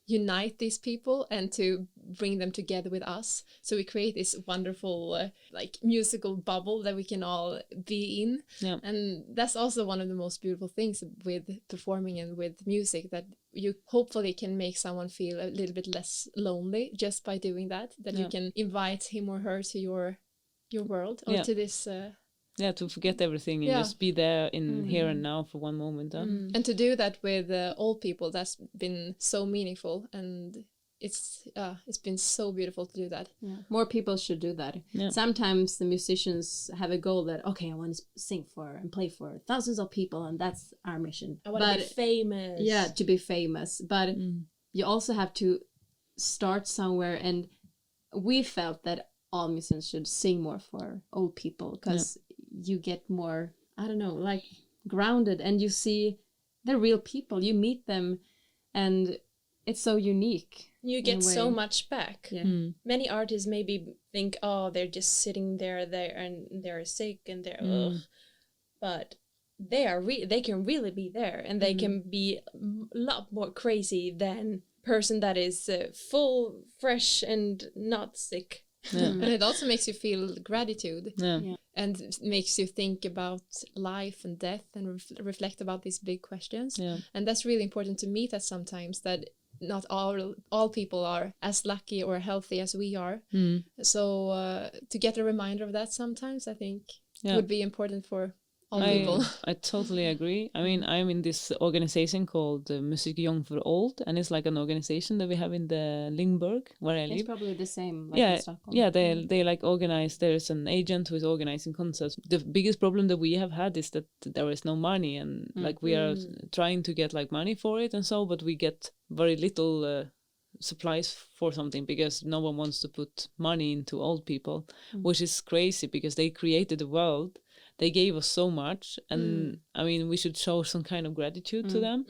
unite these people and to bring them together with us. So we create this wonderful like musical bubble that we can all be in. And that's also one of the most beautiful things with performing and with music, that you hopefully can make someone feel a little bit less lonely just by doing that you can invite him or her to your world, or to this to forget everything and just be there in here and now for one moment. And to do that with old people, that's been so meaningful, and it's been so beautiful to do that. More people should do that. Sometimes the musicians have a goal that, okay, I want to sing for and play for thousands of people, and that's our mission. I want to be famous. Yeah, to be famous. But you also have to start somewhere, and we felt that all musicians should sing more for old people, because you get more, I don't know, like grounded, and you see the real people, you meet them, and it's so unique. You get so much back. Many artists maybe think, oh, they're just sitting there and they're sick and they're but they can really be there, and they can be a lot more crazy than person that is full, fresh, and not sick. And it also makes you feel gratitude, and makes you think about life and death, and reflect about these big questions. And that's really important to meet us sometimes, that not all people are as lucky or healthy as we are. So to get a reminder of that sometimes, I think would be important for all people. I totally agree. I mean, I'm in this organization called Musik Young for Old, and it's like an organization that we have in the Lingburg, where I live. It's probably the same like in Stockholm. Yeah, they like organize, there's an agent who is organizing concerts. The biggest problem that we have had is that there is no money, and like we are trying to get like money for it and so, but we get very little supplies for something, because no one wants to put money into old people, which is crazy, because they created the world. They gave us so much, and I mean, we should show some kind of gratitude to them.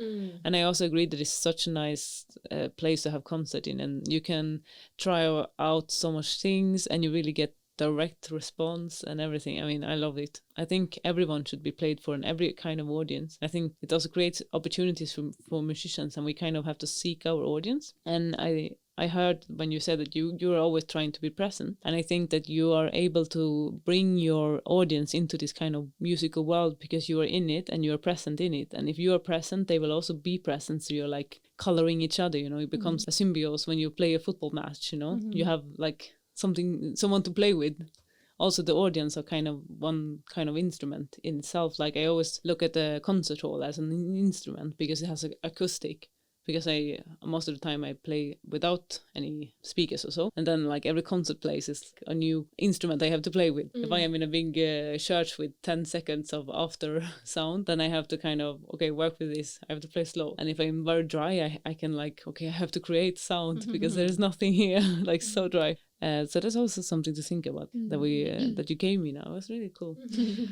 And I also agree that it's such a nice place to have concert in, and you can try out so much things, and you really get direct response and everything. I mean, I love it. I think everyone should be played for in every kind of audience. I think it also creates opportunities for musicians, and we kind of have to seek our audience. And I heard when you said that you're always trying to be present, and I think that you are able to bring your audience into this kind of musical world because you are in it and you are present in it. And if you are present, they will also be present. So you're like coloring each other, you know, it becomes a symbiose when you play a football match, you know, you have like someone to play with. Also, the audience are kind of one kind of instrument in itself. Like I always look at the concert hall as an instrument because it has an acoustic. Because most of the time I play without any speakers or so, and then like every concert place is a new instrument I have to play with. If I am in a big church with 10 seconds of after sound, then I have to kind of work with this. I have to play slow, and if I'm very dry, I can I have to create sound because there is nothing here, like so dry. So that's also something to think about that you gave me now. It was really cool.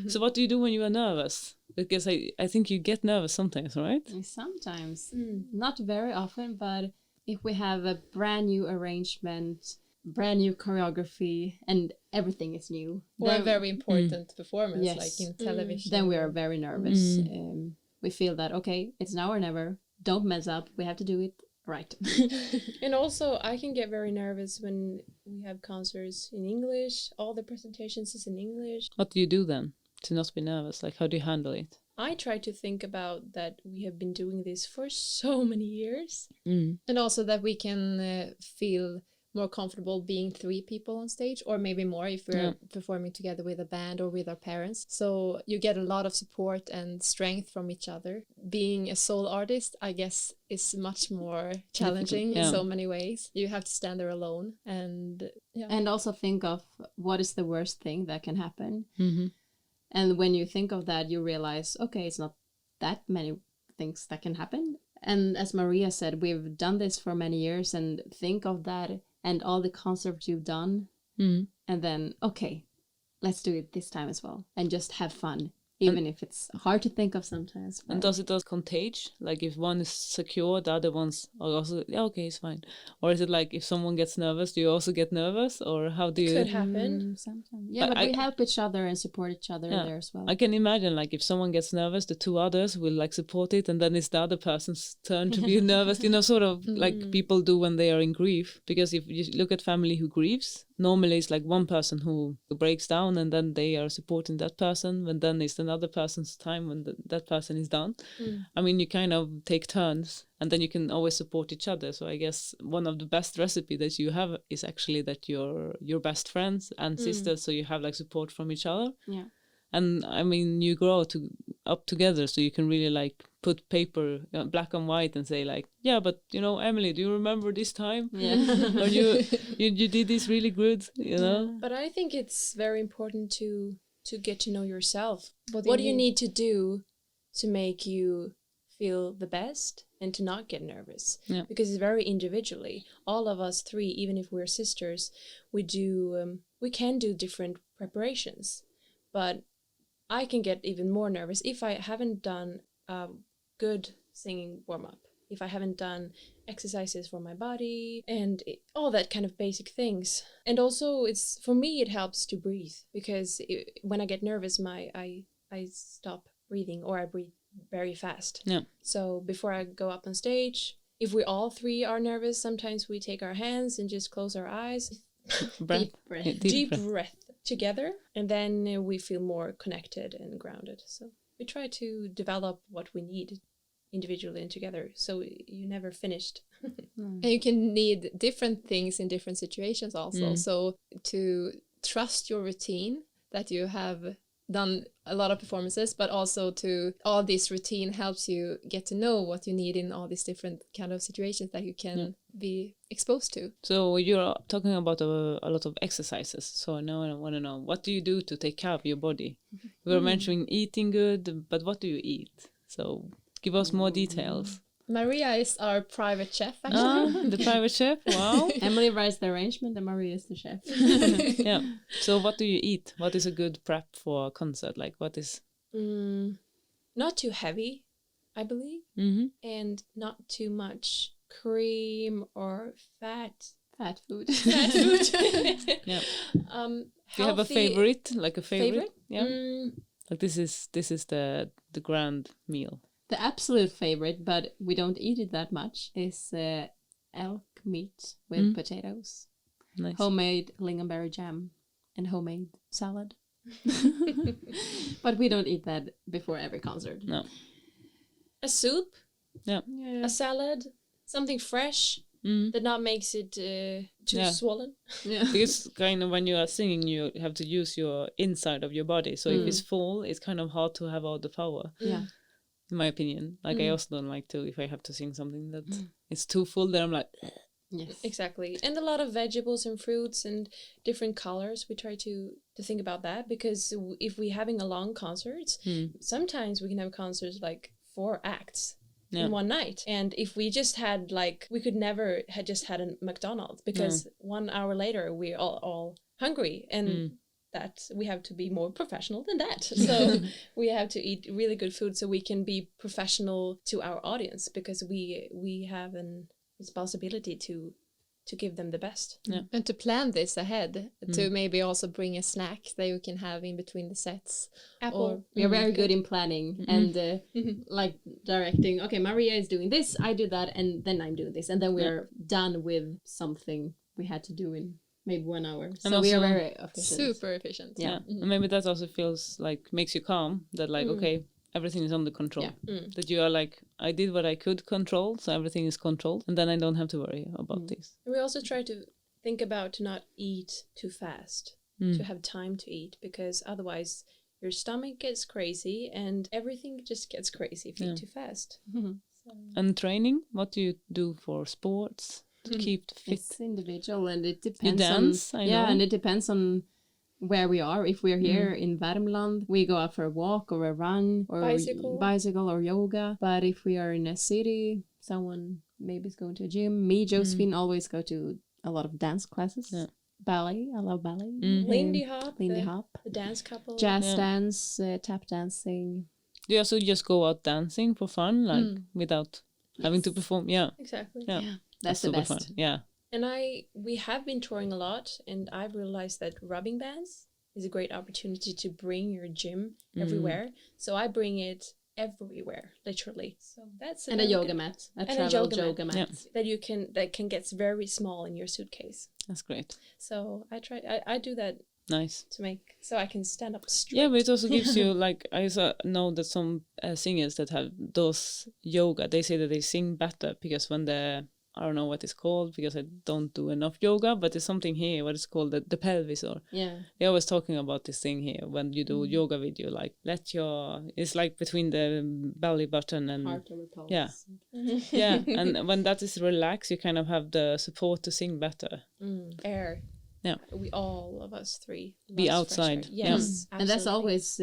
So what do you do when you are nervous? Because I think you get nervous sometimes, right? Sometimes. Not very often, but if we have a brand new arrangement, brand new choreography, and everything is new. Or a very important performance, yes. like in television. Then we are very nervous. We feel that, okay, it's now or never. Don't mess up. We have to do it right. And also, I can get very nervous when we have concerts in English. All the presentations is in English. What do you do then to not be nervous? Like, how do you handle it? I try to think about that we have been doing this for so many years. And also that we can feel more comfortable being 3 people on stage, or maybe more if we're performing together with a band or with our parents. So you get a lot of support and strength from each other. Being a solo artist, I guess, is much more challenging in so many ways. You have to stand there alone, and also think of what is the worst thing that can happen. And when you think of that, you realize, okay, it's not that many things that can happen. And as Maria said, we've done this for many years, and think of that and all the concerts you've done. And then, okay, let's do it this time as well. And just have fun, even if it's hard to think of sometimes. And does it contage? Like if one is secure, the other ones are also, okay, it's fine. Or is it like if someone gets nervous, do you also get nervous? Or how do you... It could happen. Sometimes. Yeah, but we help each other and support each other there as well. I can imagine like if someone gets nervous, the 2 others will like support it, and then it's the other person's turn to be nervous, sort of like people do when they are in grief. Because if you look at family who grieves, normally it's like one person who breaks down, and then they are supporting that person, and then it's another person's time when that person is done. I mean, you kind of take turns, and then you can always support each other. So I guess one of the best recipe that you have is actually that you're best friends and sisters, so you have like support from each other. Yeah. And I mean, you grow up together, so you can really like put paper black and white and say like, yeah, but Emily, do you remember this time? Yeah. Or you did this really good, But I think it's very important to get to know yourself. What do you need to do to make you feel the best and to not get nervous? Because it's very individually. All of us 3, even if we're sisters, we can do different preparations. But I can get even more nervous if I haven't done a good singing warm-up, if I haven't done exercises for my body and all that kind of basic things. And also for me it helps to breathe, because when I get nervous I stop breathing, or I breathe very fast. So before I go up on stage, if we all 3 are nervous, sometimes we take our hands and just close our eyes. Deep breath together, and then we feel more connected and grounded. So we try to develop what we need individually and together, so you never finished. And you can need different things in different situations also. So to trust your routine, that you have done a lot of performances, but also to all this routine helps you get to know what you need in all these different kind of situations that you can be exposed to. So you're talking about a lot of exercises. So now I want to know, what do you do to take care of your body? You were mentioning eating good, but what do you eat? So give us more details. Maria is our private chef, actually. The private chef, wow. Emily writes the arrangement and Maria is the chef. Yeah. So what do you eat? What is a good prep for a concert? Like what is... Not too heavy, I believe. And not too much cream or fat. Fat food. Fat food. Yeah. Do you have a favorite? Like a favorite? Yeah. Like this is the grand meal. The absolute favorite, but we don't eat it that much, is elk meat with potatoes. Nice. Homemade lingonberry jam and homemade salad. But we don't eat that before every concert. No. A soup. Yeah. A salad. Something fresh. that not makes it too swollen. Yeah. Because kind of when you are singing, you have to use your inside of your body. So if it's full, it's kind of hard to have all the power. Yeah. In my opinion, like I also don't like to, if I have to sing something that it's too full, then I'm like, Yes. Exactly. And a lot of vegetables and fruits and different colors. We try to think about that, because if we're having a long concert, sometimes we can have concerts like 4 acts in one night. And if we just had we could never had just had a McDonald's, because 1 hour later we're all hungry, and that we have to be more professional than that. So we have to eat really good food so we can be professional to our audience, because we have an responsibility to give them the best. And to plan this ahead, to maybe also bring a snack that you can have in between the sets. Apple. We are very good in planning and like directing. Okay, Maria is doing this, I do that, and then I'm doing this, and then we are done with something we had to do in maybe 1 hour. So And we are also very efficient. Super efficient. yeah. And maybe that also feels like makes you calm. That like okay, everything is under control. That you are like, I did what I could control, so everything is controlled, and then I don't have to worry about this. And we also try to think about to not eat too fast, to have time to eat, because otherwise your stomach gets crazy and everything just gets crazy if you eat too fast. So. And training, what do you do for sports to keep fit? It's individual, and it depends. You dance, on, I yeah, know. and it depends on where we are. If we're here in Värmland, we go out for a walk or a run or bicycle or yoga. But if we are in a city, someone maybe is going to a gym. Me, Josephine, always go to a lot of dance classes. Yeah. Ballet, I love ballet. Lindy Hop, the dance couple. Jazz dance, tap dancing. Do you also just go out dancing for fun, like without having to perform? Yeah, Exactly. Yeah. That's the super best. fun. Yeah. And we have been touring a lot, and I've realized that rubbing bands is a great opportunity to bring your gym everywhere. So I bring it everywhere, literally. So that's and a yoga mat, a travel yoga mat. Yeah. that can get very small in your suitcase. That's great. So I do that. Nice. So I can stand up straight. Yeah, but it also gives you like, I also know that some singers that have those yoga, they say that they sing better because when I don't know what it's called because I don't do enough yoga, but there's something here, what is called the pelvis, or they're always talking about this thing here when you do yoga video, like it's like between the belly button and heart over pulse. Yeah. Yeah, and when that is relaxed, you kind of have the support to sing better. Air. Yeah. We all of us 3 be outside. Yes. And that's always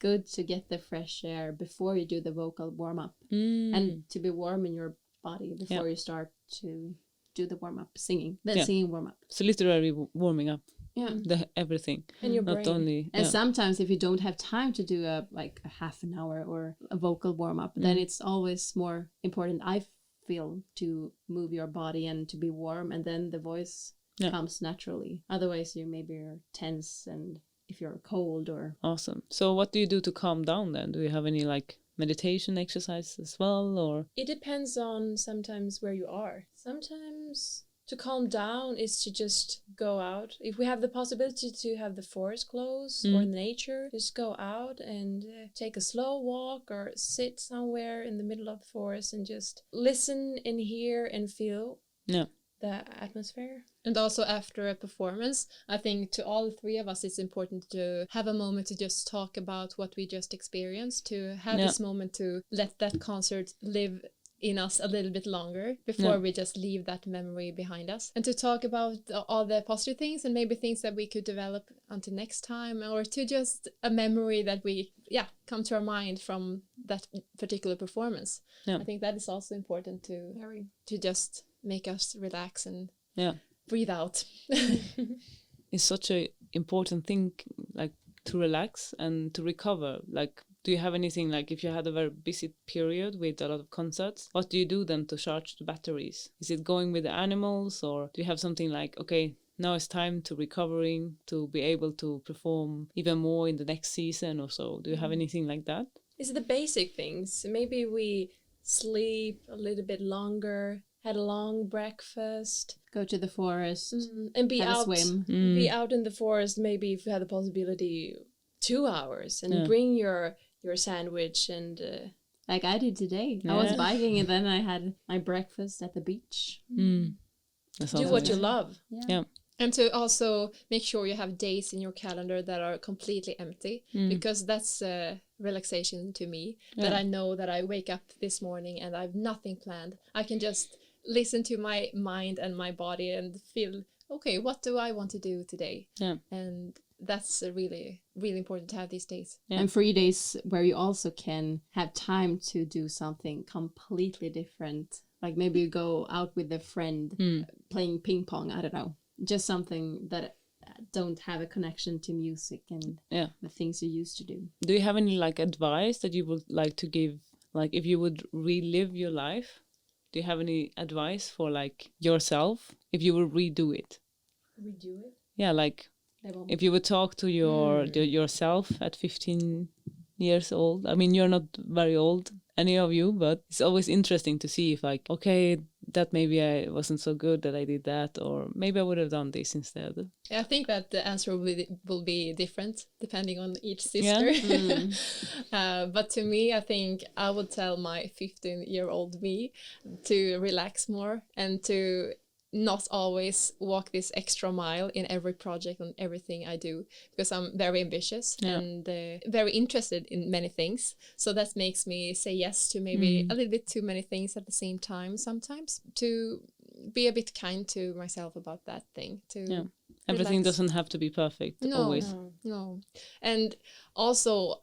good to get the fresh air before you do the vocal warm up and to be warm in your body before you start to do the warm up singing. Singing warm up. So literally warming up. Yeah. Everything. And your Not brain. only. And sometimes if you don't have time to do a half an hour or a vocal warm up, then it's always more important, I feel, to move your body and to be warm, and then the voice comes naturally. Otherwise you're tense, and if you're cold or... Awesome. So what do you do to calm down then? Do you have any like meditation exercise as well, or? It depends on sometimes where you are. Sometimes to calm down is to just go out. If we have the possibility to have the forest close or nature, just go out and take a slow walk or sit somewhere in the middle of the forest and just listen and hear and feel the atmosphere. And also after a performance, I think to all 3 of us it's important to have a moment to just talk about what we just experienced, to have this moment to let that concert live in us a little bit longer before we just leave that memory behind us, and to talk about all the positive things and maybe things that we could develop until next time, or to just a memory that we come to our mind from that particular performance. I think that is also important to just make us relax and breathe out. It's such a important thing, like to relax and to recover. Like, do you have anything, like if you had a very busy period with a lot of concerts, what do you do then to charge the batteries? Is it going with the animals, or do you have something like, okay, now it's time to recovering to be able to perform even more in the next season or so? Do you have anything like that? It's the basic things. Maybe we sleep a little bit longer, had a long breakfast, go to the forest, and be have out, a swim. be out in the forest. Maybe if you had the possibility, 2 hours, and bring your sandwich and like I did today. I was biking and then I had my breakfast at the beach. Do what you love. Yeah. And to also make sure you have days in your calendar that are completely empty, because that's relaxation to me. That I know that I wake up this morning and I have nothing planned. I can just listen to my mind and my body and feel, okay, what do I want to do today? Yeah. And that's really, really important to have these days. Yeah. And 3 days where you also can have time to do something completely different. Like maybe you go out with a friend playing ping pong, I don't know. Just something that don't have a connection to music and the things you used to do. Do you have any like advice that you would like to give? Like if you would relive your life, do you have any advice for like yourself if you would redo it? Redo it? Yeah, like if you would talk to yourself at 15 years old. I mean, you're not very old, any of you, but it's always interesting to see if like, okay, that maybe I wasn't so good that I did that, or maybe I would have done this instead. I think that the answer will be different depending on each sister. But to me, I think I would tell my 15-year-old me to relax more and to not always walk this extra mile in every project and everything I do, because I'm very ambitious and very interested in many things. So that makes me say yes to maybe a little bit too many things at the same time sometimes, to be a bit kind to myself about that thing. To Everything relax. doesn't have to be perfect always. No. And also,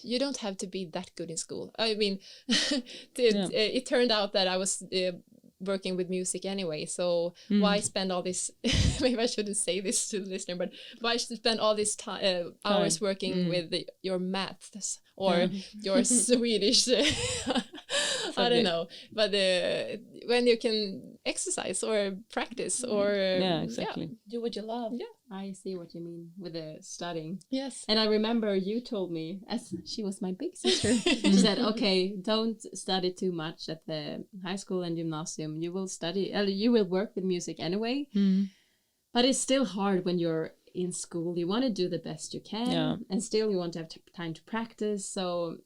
you don't have to be that good in school. I mean, it turned out that I was working with music anyway, so why spend all this maybe I shouldn't say this to the listener, but why spend all this hours working with your maths or your Swedish I don't know, but when you can exercise or practice or do what you love. I see what you mean with the studying. Yes. And I remember you told me, as she was my big sister, she said, okay, don't study too much at the high school and gymnasium. You will study, you will work with music anyway. But it's still hard when you're in school. You want to do the best you can, and still you want to have time to practice. So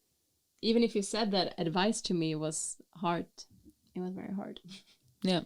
even if you said that advice to me was hard, it was very hard. Yeah.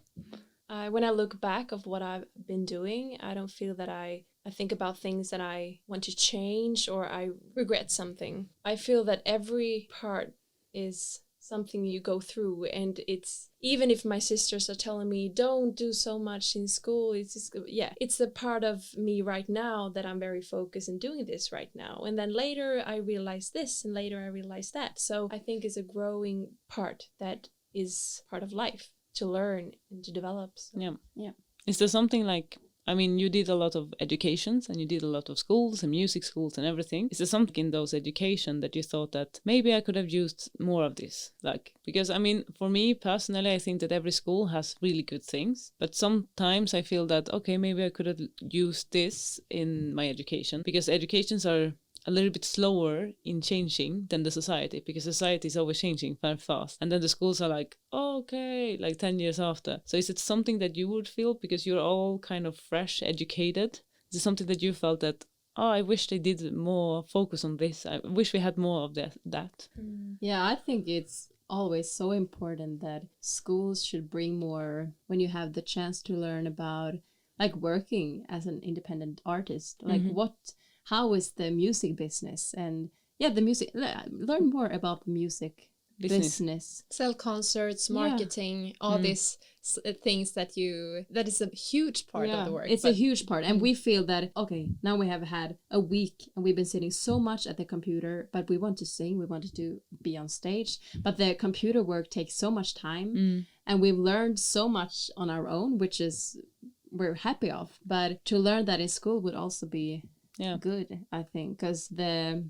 When I look back of what I've been doing, I don't feel that I think about things that I want to change or I regret something. I feel that every part is something you go through, and it's, even if my sisters are telling me don't do so much in school, it's just, it's a part of me right now that I'm very focused in doing this right now, and then later I realize this and later I realize that. So I think it's a growing part that is part of life, to learn and to develop. So. Yeah. Is there something like, I mean, you did a lot of educations and you did a lot of schools and music schools and everything. Is there something in those education that you thought that maybe I could have used more of this? Like, because I mean, for me personally, I think that every school has really good things, but sometimes I feel that, okay, maybe I could have used this in my education, because educations are a little bit slower in changing than the society, because society is always changing very fast. And then the schools are like, oh, okay, like 10 years after. So is it something that you would feel, because you're all kind of fresh, educated? Is it something that you felt that, oh, I wish they did more focus on this. I wish we had more of that. Yeah, I think it's always so important that schools should bring more, when you have the chance to learn about like working as an independent artist, like how is the music business, and the music, learn more about the music business. Sell concerts, marketing, all these things that is a huge part of the work. It's a huge part, and we feel that, okay, now we have had a week and we've been sitting so much at the computer, but we want to sing, we wanted to be on stage, but the computer work takes so much time, and we've learned so much on our own, which is we're happy of, but to learn that in school would also be good, I think, because the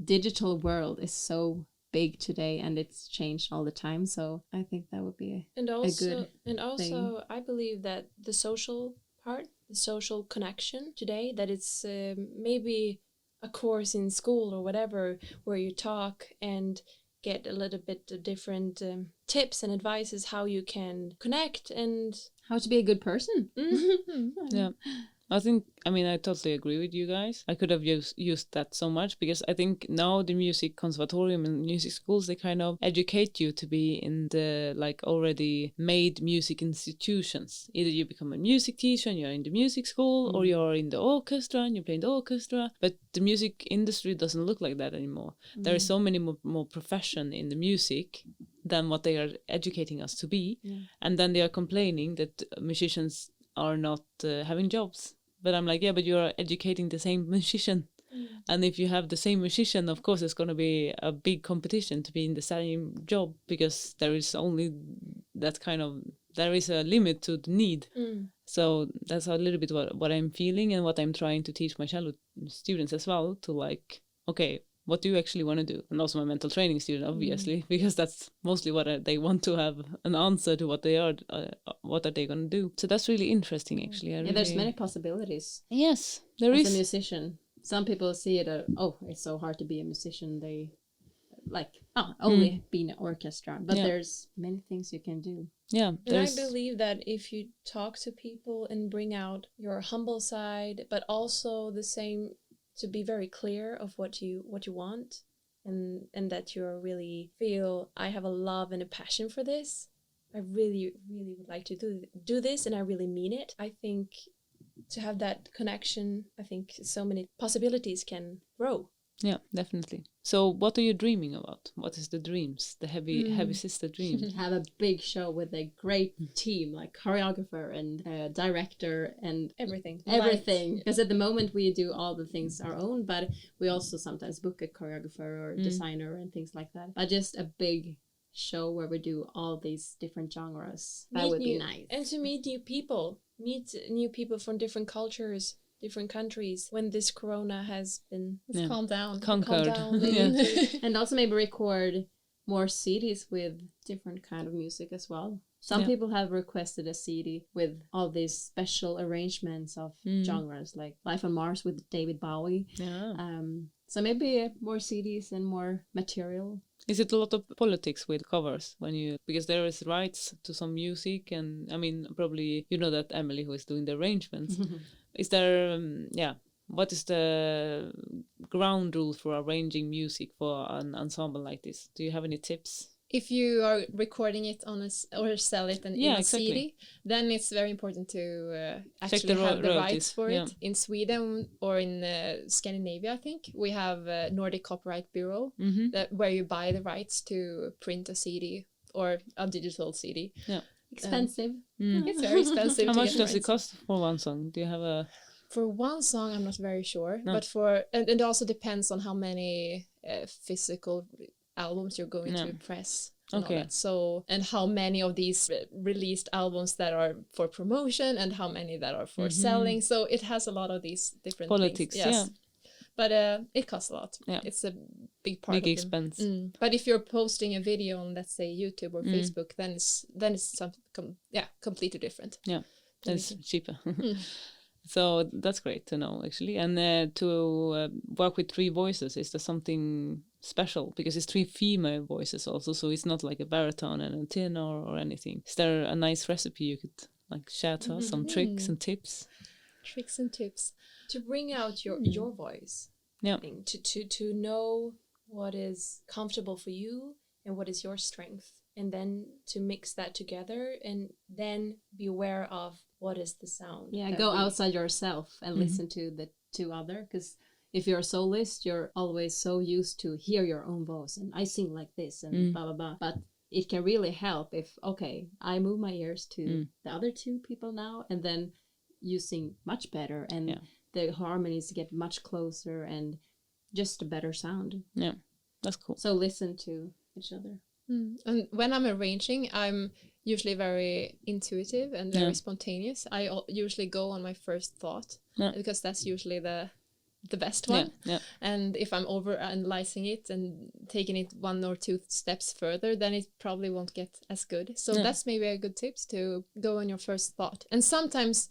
digital world is so big today and it's changed all the time. So I think that would be a good thing. I believe that the social part, the social connection today, that it's maybe a course in school or whatever where you talk and get a little bit different tips and advices how you can connect and how to be a good person. I totally agree with you guys. I could have used that so much, because I think now the music conservatorium and music schools, they kind of educate you to be in the like already made music institutions. Either you become a music teacher and you're in the music school, or you're in the orchestra and you play in the orchestra. But the music industry doesn't look like that anymore. There is so many more profession in the music than what they are educating us to be. And then they are complaining that musicians are not having jobs. But I'm like, yeah, but you're educating the same musician. And if you have the same musician, of course, it's going to be a big competition to be in the same job, because there is only that kind of, there is a limit to the need. So that's a little bit what I'm feeling, and what I'm trying to teach my cello students as well, to like, okay, what do you actually want to do? And also my mental training student, obviously, because that's mostly what they want to have an answer to what they are, what are they going to do. So that's really interesting, actually. There's many possibilities. Yes, there is. As a musician, some people see it, it's so hard to be a musician. They only be in an orchestra, but there's many things you can do. Yeah, and I believe that if you talk to people and bring out your humble side, but also the same, to be very clear of what you want, and that you really feel, I have a love and a passion for this. I really, really would like to do this, and I really mean it. I think to have that connection, I think so many possibilities can grow. Yeah, definitely. So what are you dreaming about? What is the dreams? The heavy sister dream? Have a big show with a great team, like choreographer and director and everything. Because at the moment we do all the things our own, but we also sometimes book a choreographer or designer and things like that. But just a big show where we do all these different genres. That would be nice. And to meet new people from different cultures, different countries, when this corona has been calmed down. Conquered. And also maybe record more CDs with different kind of music as well. Some people have requested a CD with all these special arrangements of genres, like Life on Mars with David Bowie. So maybe more CDs and more material. Is it a lot of politics with covers because there is rights to some music, and I mean, probably you know that Emily, who is doing the arrangements. Is there, what is the ground rule for arranging music for an ensemble like this? Do you have any tips? If you are recording it or sell it in a CD, then it's very important to actually have the rights for it. In Sweden or in Scandinavia, I think, we have a Nordic Copyright Bureau where you buy the rights to print a CD or a digital CD. Yeah. Expensive. It's very expensive. How much does it cost for one song? Do you have a... For one song, I'm not very sure. No. But and it also depends on how many physical albums you're going to press. Okay. So, and how many of these released albums that are for promotion and how many that are for selling. So it has a lot of these different politics. Things. Yes. But it costs a lot. Yeah. It's a big part of it. Expense. But if you're posting a video on, let's say, YouTube or Facebook, then it's something completely different. Yeah, then it's cheaper. So that's great to know, actually. And to work with 3 voices, is there something special? Because it's 3 female voices also, so it's not like a baritone and a tenor or anything. Is there a nice recipe you could like share to us? Some tricks and tips? Tricks and tips. To bring out your voice. Yeah. To know what is comfortable for you and what is your strength. And then to mix that together and then be aware of what is the sound. Yeah, go outside yourself and listen to the 2 other, because if you're a soloist, you're always so used to hear your own voice and I sing like this and blah, blah, blah. But it can really help if, I move my ears to the other 2 people now, and then you sing much better and the harmonies get much closer and just a better sound. Yeah, that's cool. So listen to each other. And when I'm arranging, I'm usually very intuitive and very spontaneous. I usually go on my first thought because that's usually the best one. Yeah. And if I'm over analyzing it and taking it 1 or 2 steps further, then it probably won't get as good. So that's maybe a good tips, to go on your first thought. And sometimes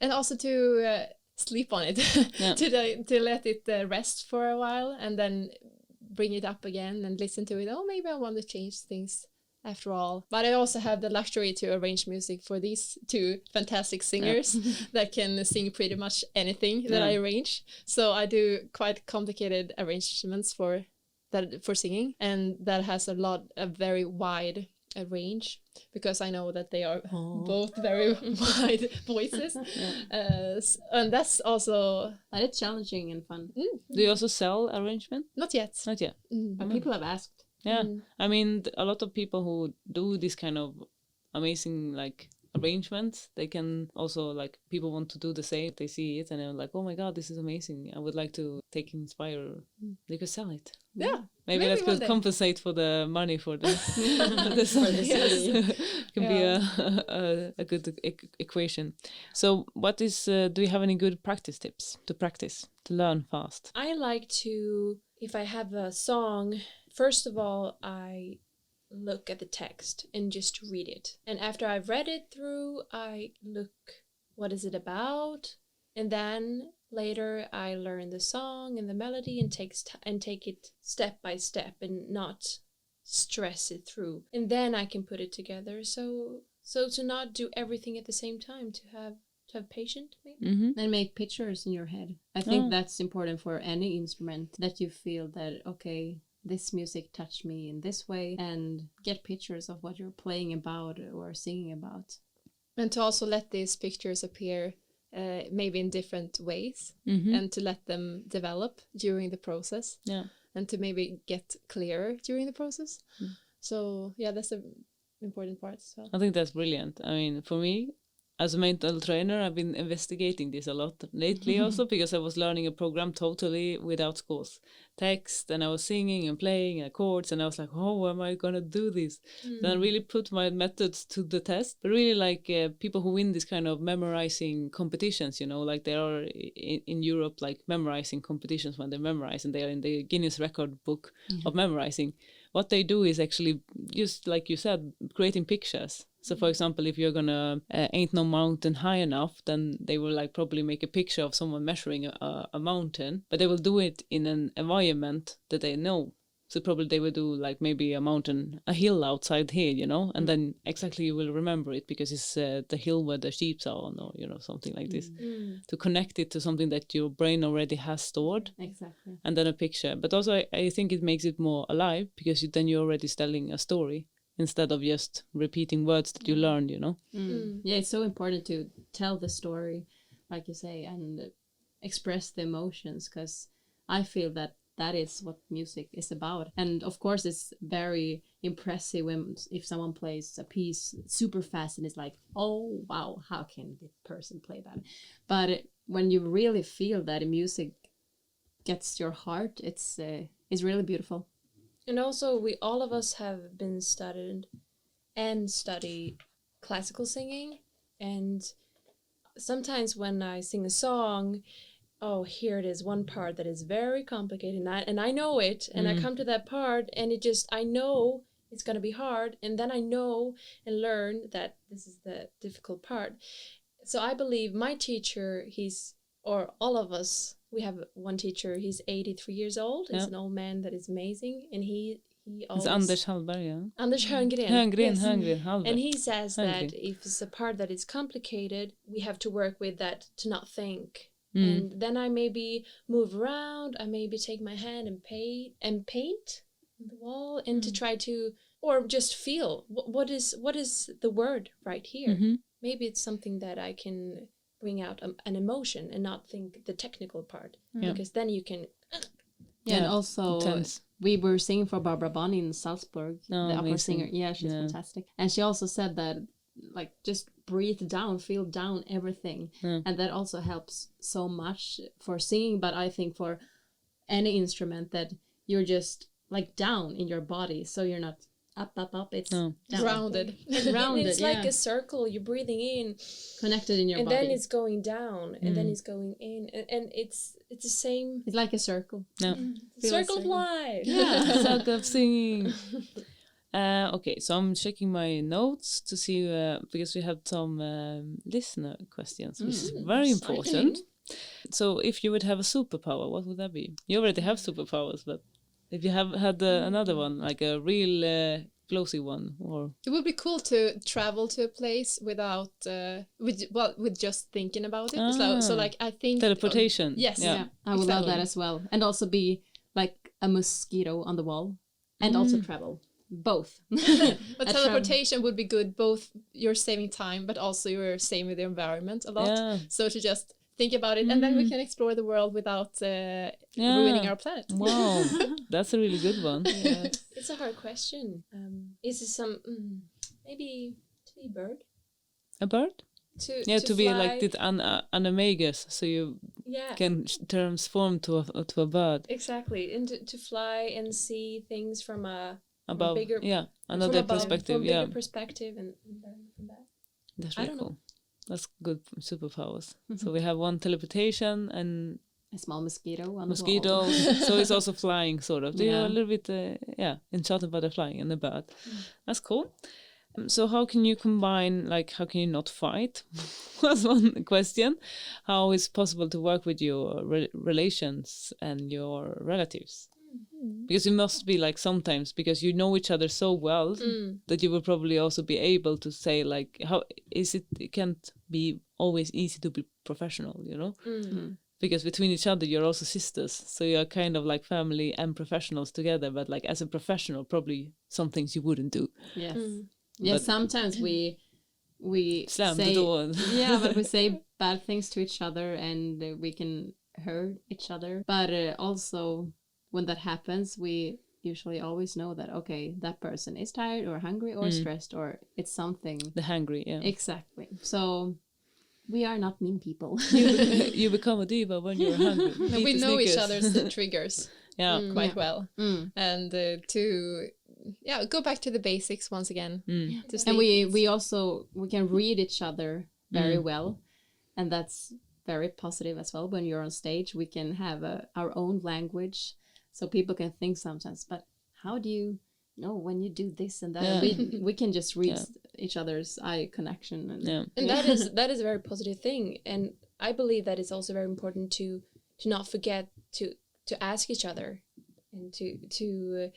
and also to sleep on it, to let it rest for a while and then bring it up again and listen to it. Oh, maybe I want to change things after all. But I also have the luxury to arrange music for these two fantastic singers that can sing pretty much anything that I arrange. So I do quite complicated arrangements for singing, and that has a very wide range, because I know that they are both very wide voices. And that's also... But it's challenging and fun. Do you also sell arrangement? Not yet. Not yet. But people have asked. Yeah. I mean, a lot of people who do this kind of amazing like arrangements, they can also, like, people want to do the same. They see it and they're like, oh my god, this is amazing, I would like to inspire. They could sell it. Yeah. Maybe that could compensate for the money for the the CD. Can be a good equation. So what is do you have any good practice tips to learn fast? I like to, if I have a song, first of all, I look at the text and just read it. And after I've read it through, I look, what is it about? And then later I learn the song and the melody and take it step by step and not stress it through. And then I can put it together. So to not do everything at the same time, to have patience, maybe. And make pictures in your head. I think that's important for any instrument, that you feel that, okay, this music touched me in this way, and get pictures of what you're playing about or singing about. And to also let these pictures appear maybe in different ways, and to let them develop during the process, and to maybe get clearer during the process. So yeah, that's an important part as well. I think that's brilliant. I mean, for me, as a mental trainer, I've been investigating this a lot lately also, because I was learning a program totally without scores. Text, and I was singing and playing chords, and I was like, oh, am I going to do this? Then I really put my methods to the test. But really, like people who win this kind of memorizing competitions, you know, like they are in Europe, like memorizing competitions when they memorize, and they are in the Guinness record book of memorizing. What they do is actually, just like you said, creating pictures. So for example, if you're gonna ain't no mountain high enough, then they will like probably make a picture of someone measuring a mountain, but they will do it in an environment that they know. So probably they will do like maybe a hill outside here, you know, and then exactly you will remember it because it's the hill where the sheep are on, or, you know, something like this. To connect it to something that your brain already has stored. Exactly. And then a picture. But also I think it makes it more alive, because then you're already telling a story, instead of just repeating words that you learned, you know? Yeah, it's so important to tell the story, like you say, and express the emotions, because I feel that is what music is about. And of course, it's very impressive if someone plays a piece super fast and it's like, oh, wow, how can this person play that? But when you really feel that music gets your heart, it's really beautiful. And also, all of us have been study classical singing, and sometimes when I sing a song, oh, here it is, one part that is very complicated, and I know it, and I come to that part, and I know it's going to be hard, and then I know and learn that this is the difficult part. So I believe my teacher, or all of us, we have one teacher, he's 83 years old. He's an old man that is amazing, and he always... It's Anders Hallberg, yeah? Anders Hörngren. Hörngren, Hallberg. And he says that if it's a part that is complicated, we have to work with that, to not think. And then I maybe move around, I maybe take my hand and paint the wall, and to try to, or just feel, what is the word right here? Maybe it's something that I can bring out an emotion and not think the technical part, because then you can... And also, we were singing for Barbara Bonnie in Salzburg, the opera singer. Yeah, she's fantastic. And she also said that, like, just breathe down, feel down everything. And that also helps so much for singing, but I think for any instrument, that you're just, like, down in your body, so you're not up, it's grounded. It's like a circle, you're breathing in, connected in your and body, then it's going down, and then it's going in, and it's the same. It's like a circle. Circle of life. Circle of singing. Okay, so I'm checking my notes to see, because we have some listener questions, which is very important. So if you would have a superpower, what would that be? You already have superpowers, but if you have had another one, like a real explosive one, or It would be cool to travel to a place without with just thinking about it. So like I think teleportation. Yes. Yeah. Yeah, I would love that as well. And also be like a mosquito on the wall and also travel. Both. But teleportation would be good. Both you're saving time, but also you're saving the environment a lot. Yeah. So to just think about it, and then we can explore the world without ruining our planet. Wow, that's a really good one. Yeah. It's a hard question. Is it some maybe to be a bird? A bird? To be fly. like this animagus, so you can transform to a bird. Exactly, and to fly and see things from a Above, bigger, another from perspective, from a bigger perspective, and learn from that. That's I really don't cool. know. That's good superpowers. So we have one teleportation and A small mosquito on the wall. mosquitoes. So it's also flying, sort of. They are a Yeah. little bit, enchanted by the flying and the bird. That's cool. So how can you combine, like, how can you not fight? Was one question. How is possible to work with your relations and your relatives? Because you must be like sometimes, because you know each other so well that you will probably also be able to say like, how is it? It can't be always easy to be professional, you know, because between each other you're also sisters, so you're kind of like family and professionals together. But like as a professional, probably some things you wouldn't do. Yes. Yeah, But- sometimes we Slam say, the door. yeah, but we say bad things to each other and we can hurt each other. But also when that happens, we usually always know that, okay, that person is tired or hungry or stressed or it's something. The hungry, yeah. Exactly. So we are not mean people. You become a diva when you're hungry. And Eat we the know each Snickers. other's triggers Yeah. quite well, Mm. and to go back to the basics once again. To stay And kids. we can read each other very well, and that's very positive as well. When you're on stage, we can have our own language, so people can think sometimes, but how do you know when you do this and that? Yeah. We can just read each other's eye connection, and And that is a very positive thing, and I believe that it's also very important to not forget to ask each other, and to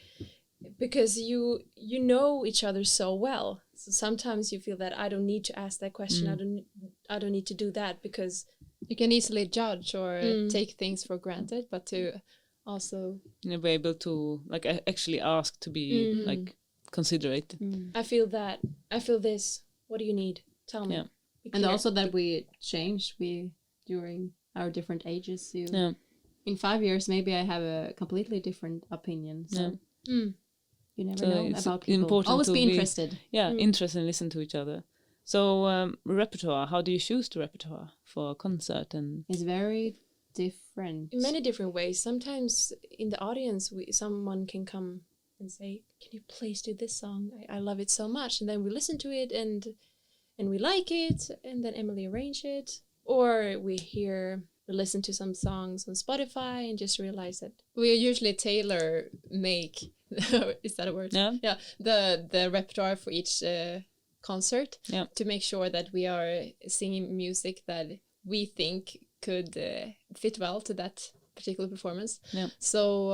because you know each other so well. So sometimes you feel that I don't need to ask that question. I don't need to do that, because You can easily judge or take things for granted, but to also Be able to like actually ask to be like considerate. I feel this. What do you need? Tell me. Yeah. Be and clear. also that we change during our different ages. Yeah. In 5 years, maybe I have a completely different opinion. So you never So know it's about people. important Always to be be- interested. Interested and listen to each other. So repertoire, how do you choose the repertoire for a concert? And It's very different. in many different ways. Sometimes in the audience, someone can come and say, "Can you please do this song? I love it so much." And then we listen to it and we like it, and then Emily arrange it, or we listen to some songs on Spotify and just realize that we usually tailor make is that a word? Yeah. The repertoire for each concert Yeah. to make sure that we are singing music that we think could fit well to that particular performance. Yeah. So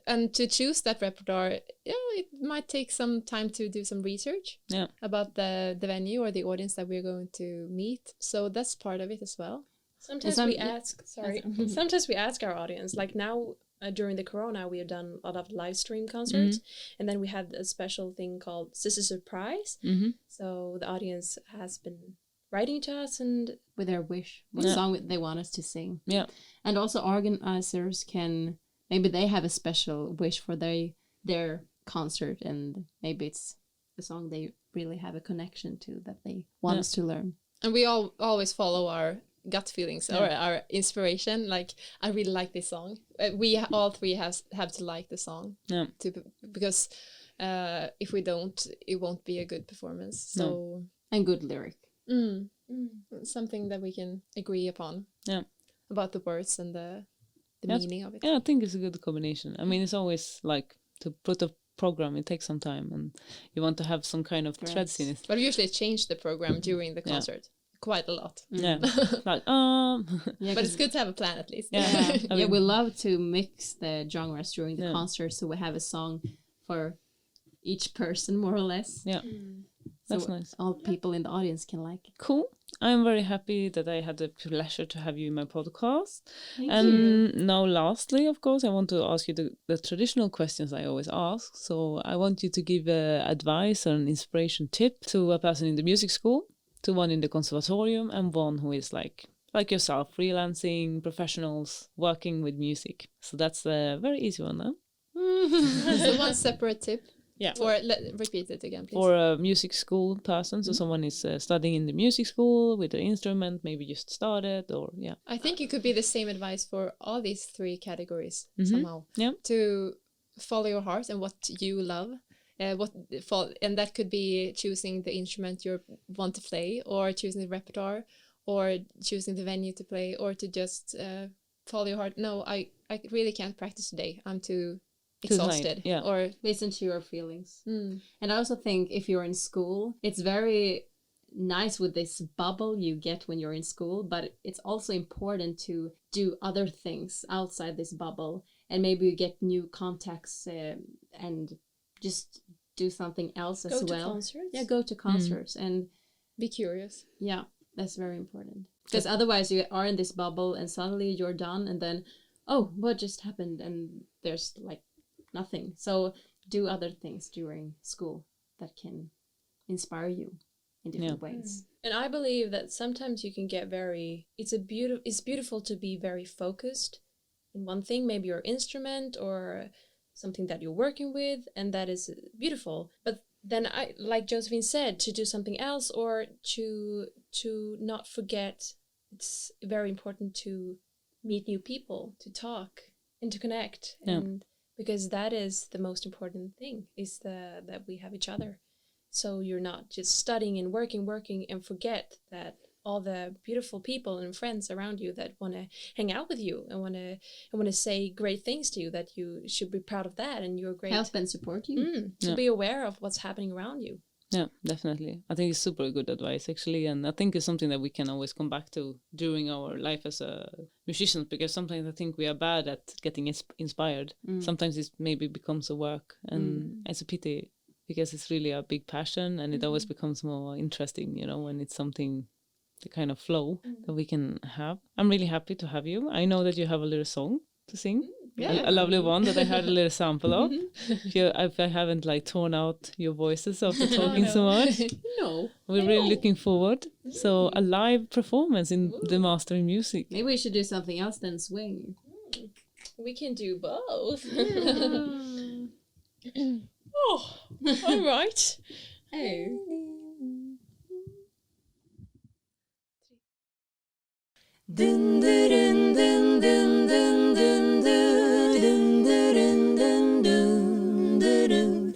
and to choose that repertoire, it might take some time to do some research about the venue or the audience that we're going to meet. So that's part of it as well. sometimes we ask. Sometimes we ask our audience. Like now, during the Corona, we have done a lot of live stream concerts, and then we had a special thing called Sister Surprise. So the audience has been writing to us and with their wish, what song they want us to sing. Yeah. And also organizers maybe they have a special wish for their concert, and maybe it's a song they really have a connection to that they want us to learn. And we always follow our gut feelings or our inspiration. Like, I really like this song. We all three have to like the song because if we don't, it won't be a good performance. So And good lyric. Something that we can agree upon. Yeah. About the words and the meaning of it. Yeah, I think it's a good combination. I mean, it's always like to put a program, it takes some time, and you want to have some kind of threads in it. But we usually change the program during the concert quite a lot. Yeah, like but it's good to have a plan at least. Yeah. I mean, we love to mix the genres during the concert, so we have a song for each person more or less. Yeah, that's nice. All people in the audience can like it. Cool. I'm very happy that I had the pleasure to have you in my podcast. Thank And now, lastly, of course, I want to ask you the traditional questions I always ask. So I want you to give advice or an inspiration tip to a person in the music school, to one in the conservatorium, and one who is like yourself, freelancing, professionals, working with music. So that's a very easy one, huh? So one separate tip. Yeah. Or repeat it again, please. For a music school person, so someone is studying in the music school with an instrument, maybe just started, or yeah. I think it could be the same advice for all these three categories somehow. Yeah. To follow your heart and what you love. And that could be choosing the instrument you want to play, or choosing the repertoire, or choosing the venue to play, or to just follow your heart. No, I really can't practice today. I'm too exhausted. Yeah. Or listen to your feelings. And I also think if you're in school, it's very nice with this bubble you get when you're in school, but it's also important to do other things outside this bubble, and maybe you get new contacts and just do something else as well. Go to concerts. Yeah, go to concerts and be curious. Yeah, that's very important, because otherwise you are in this bubble and suddenly you're done, and then what just happened, and there's like nothing. So do other things during school that can inspire you in different ways. And I believe that sometimes you can get it's beautiful to be very focused in one thing, maybe your instrument or something that you're working with, and that is beautiful. But then like Josephine said, to do something else, or to not forget, it's very important to meet new people, to talk and to connect. And because that is the most important thing, is that we have each other. So you're not just studying and working and forget that all the beautiful people and friends around you that want to hang out with you and want to say great things to you, that you should be proud of that, and you're great. Help and support you. To be aware of what's happening around you. Yeah, definitely. I think it's super good advice, actually. And I think it's something that we can always come back to during our life as a musician, because sometimes I think we are bad at getting inspired. Sometimes it maybe becomes a work, and it's a pity, because it's really a big passion, and it always becomes more interesting, when it's something, the kind of flow that we can have. I'm really happy to have you. I know that you have a little song to sing. A lovely one that I had a little sample of. If I haven't torn out your voices after talking so much. No. We're really looking forward. So a live performance in the Mastering Music. Maybe we should do something else than swing. We can do both. All right. Hey. Dun dun dun dun dun dun dun dun dun dun dun dun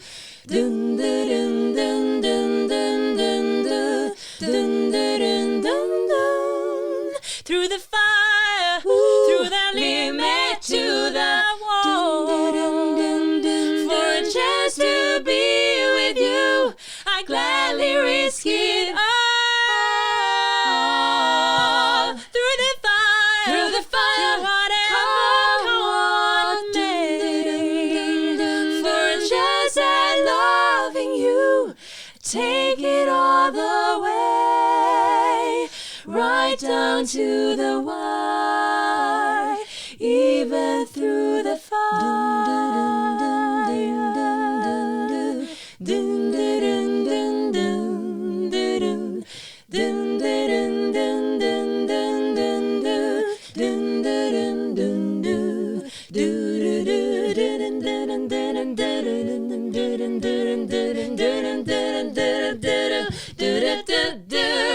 dun dun dun dun dun dun dun dun. Through the fire, through the limit to the wall, for a chance to be with you, I gladly risk it all. Take it all the way, right down to the wire, even through the fire.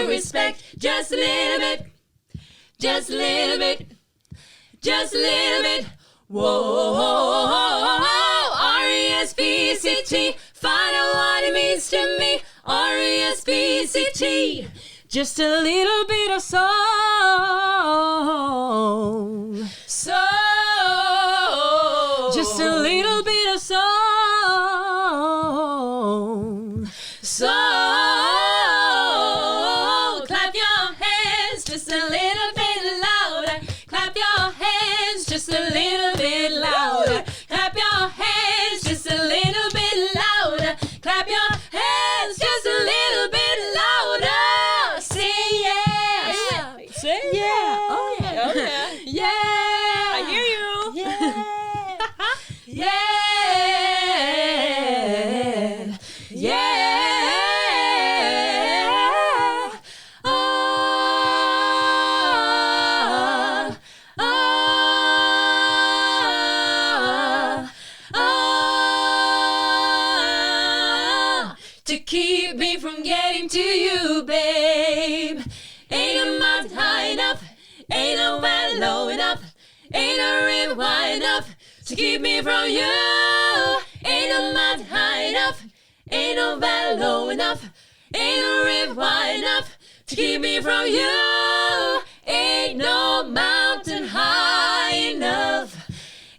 Respect, just a little bit, just a little bit, just a little bit. Whoa, R-E-S-P-C-T, find out what it means to me. R-E-S-P-C-T, just a little bit of soul. Soul, just a little bit of soul. Soul. Clap your hands just a little bit louder. Clap your hands just a little bit louder. Clap your hands just a little bit louder. Ain't no river wide enough to keep me from you. Ain't no mountain high enough. Ain't no valley low enough. Ain't no river wide enough to keep me from you. Ain't no mountain high enough.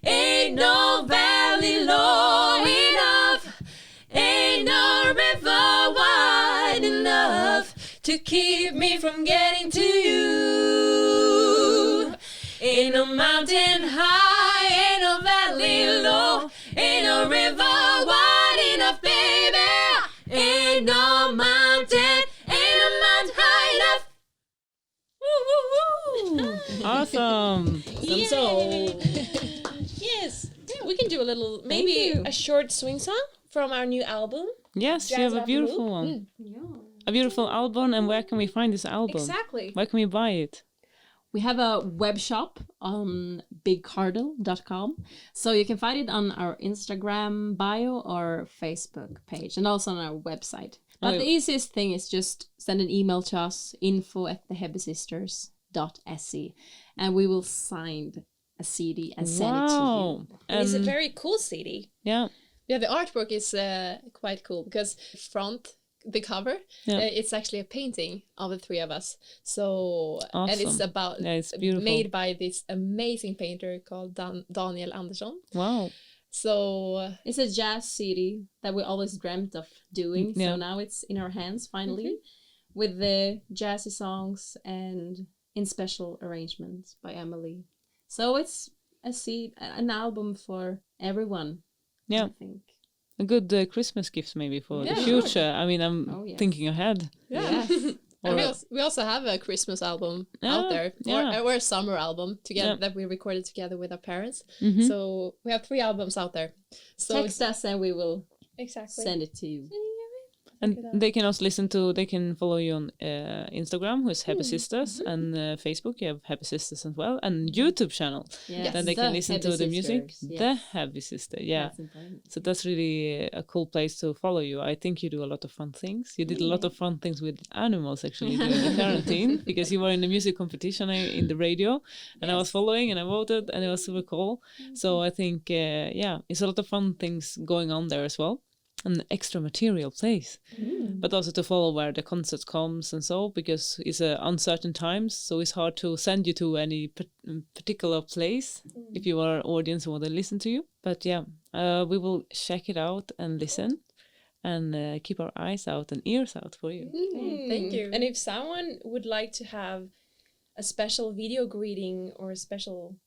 Ain't no valley low enough. Ain't no river wide enough to keep me from getting to you. Ain't no mountain high, ain't no valley low, ain't no river wide enough, baby. Ain't no mountain high enough. Woo, woo, woo. Awesome. Yes, we can do a little, maybe a short swing song from our new album. Yes, you have a beautiful one. A beautiful album. And where can we find this album? Exactly. Where can we buy it? We have a web shop on bigcardle.com. So you can find it on our Instagram bio or Facebook page and also on our website. But the easiest thing is just send an email to us, info@thehebbesisters.se, and we will sign a CD and send it to you. It's a very cool CD. Yeah. Yeah, the artwork is quite cool because the cover, it's actually a painting of the three of us. So, awesome. And it's about, it's beautiful. Made by this amazing painter called Daniel Andersson. Wow. So it's a jazz CD that we always dreamt of doing. So now it's in our hands finally, with the jazzy songs and in special arrangements by Emily. So it's an album for everyone. Yeah. I think. A good Christmas gift maybe for the future. I mean, I'm thinking ahead. Yeah. And we also have a Christmas album out there, or a summer album together that we recorded together with our parents. So we have 3 albums out there. So text us and we will send it to you. And they can also they can follow you on Instagram, who is Hebbe Sisters, and Facebook, you have Hebbe Sisters as well, and YouTube channel. Yes. Then they can listen Hebbe to the music. Sisters, The Hebbe Sister, So that's really a cool place to follow you. I think you do a lot of fun things. You did a lot of fun things with animals actually during the quarantine, because you were in the music competition in the radio, and I was following and I voted, and it was super cool. So I think, it's a lot of fun things going on there as well. An extra material place, but also to follow where the concert comes and so, because it's uncertain times, so it's hard to send you to any particular place if you are an audience who want to listen to you. But we will check it out and listen and keep our eyes out and ears out for you. Thank you. And if someone would like to have a special video greeting or a special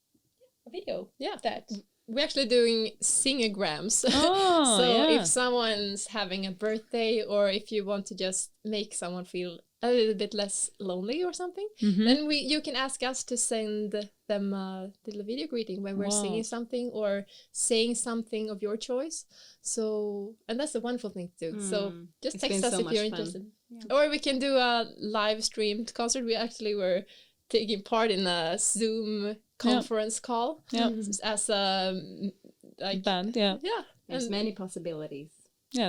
video, that we're actually doing singograms. If someone's having a birthday, or if you want to just make someone feel a little bit less lonely or something, then you can ask us to send them a little video greeting when we're singing something or saying something of your choice. So, and that's a wonderful thing to do. So just text us if you're interested. Yeah. Or we can do a live streamed concert. We actually were taking part in a Zoom conference call as a band. There's many possibilities.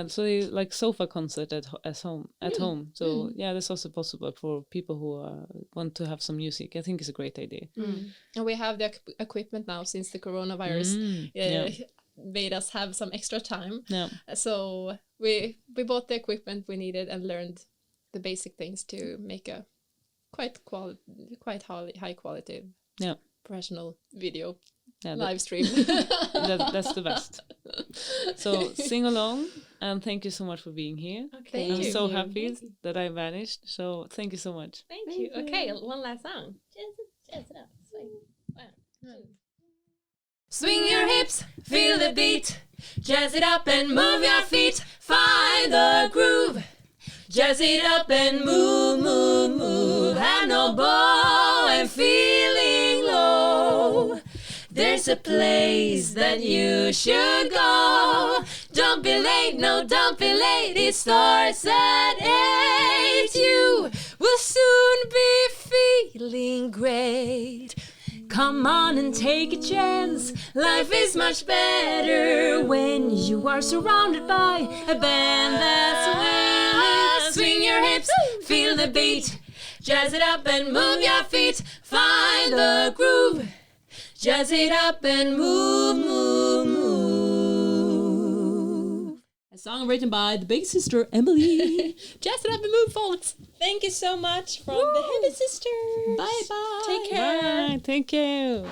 So like sofa concert at home. So that's also possible for people who want to have some music. I think it's a great idea. And we have the equipment now since the coronavirus made us have some extra time. So we bought the equipment we needed and learned the basic things to make a quite high quality professional video live stream. That's the best. So sing along, and thank you so much for being here. Okay, I'm so happy that I vanished. So thank you so much. Thank you. Okay, one last song. Jazz it up. Swing. 1, 2. Swing your hips, feel the beat. Jazz it up and move your feet. Find the groove. Jazz it up and move, move, move. Have no bow and feeling low. There's a place that you should go. Don't be late, no, don't be late. It starts at 8. You will soon be feeling great. Come on and take a chance. Life is much better when you are surrounded by a band that's willing. Swing your hips, feel the beat. Jazz it up and move your feet. Find the groove. Jazz it up and move, move, move. A song written by the big sister Emily. Jazz it up and move, folks. Thank you so much from the Hebbe sisters. Bye bye. Take care. Bye. Thank you.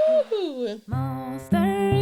Woohoo. Monster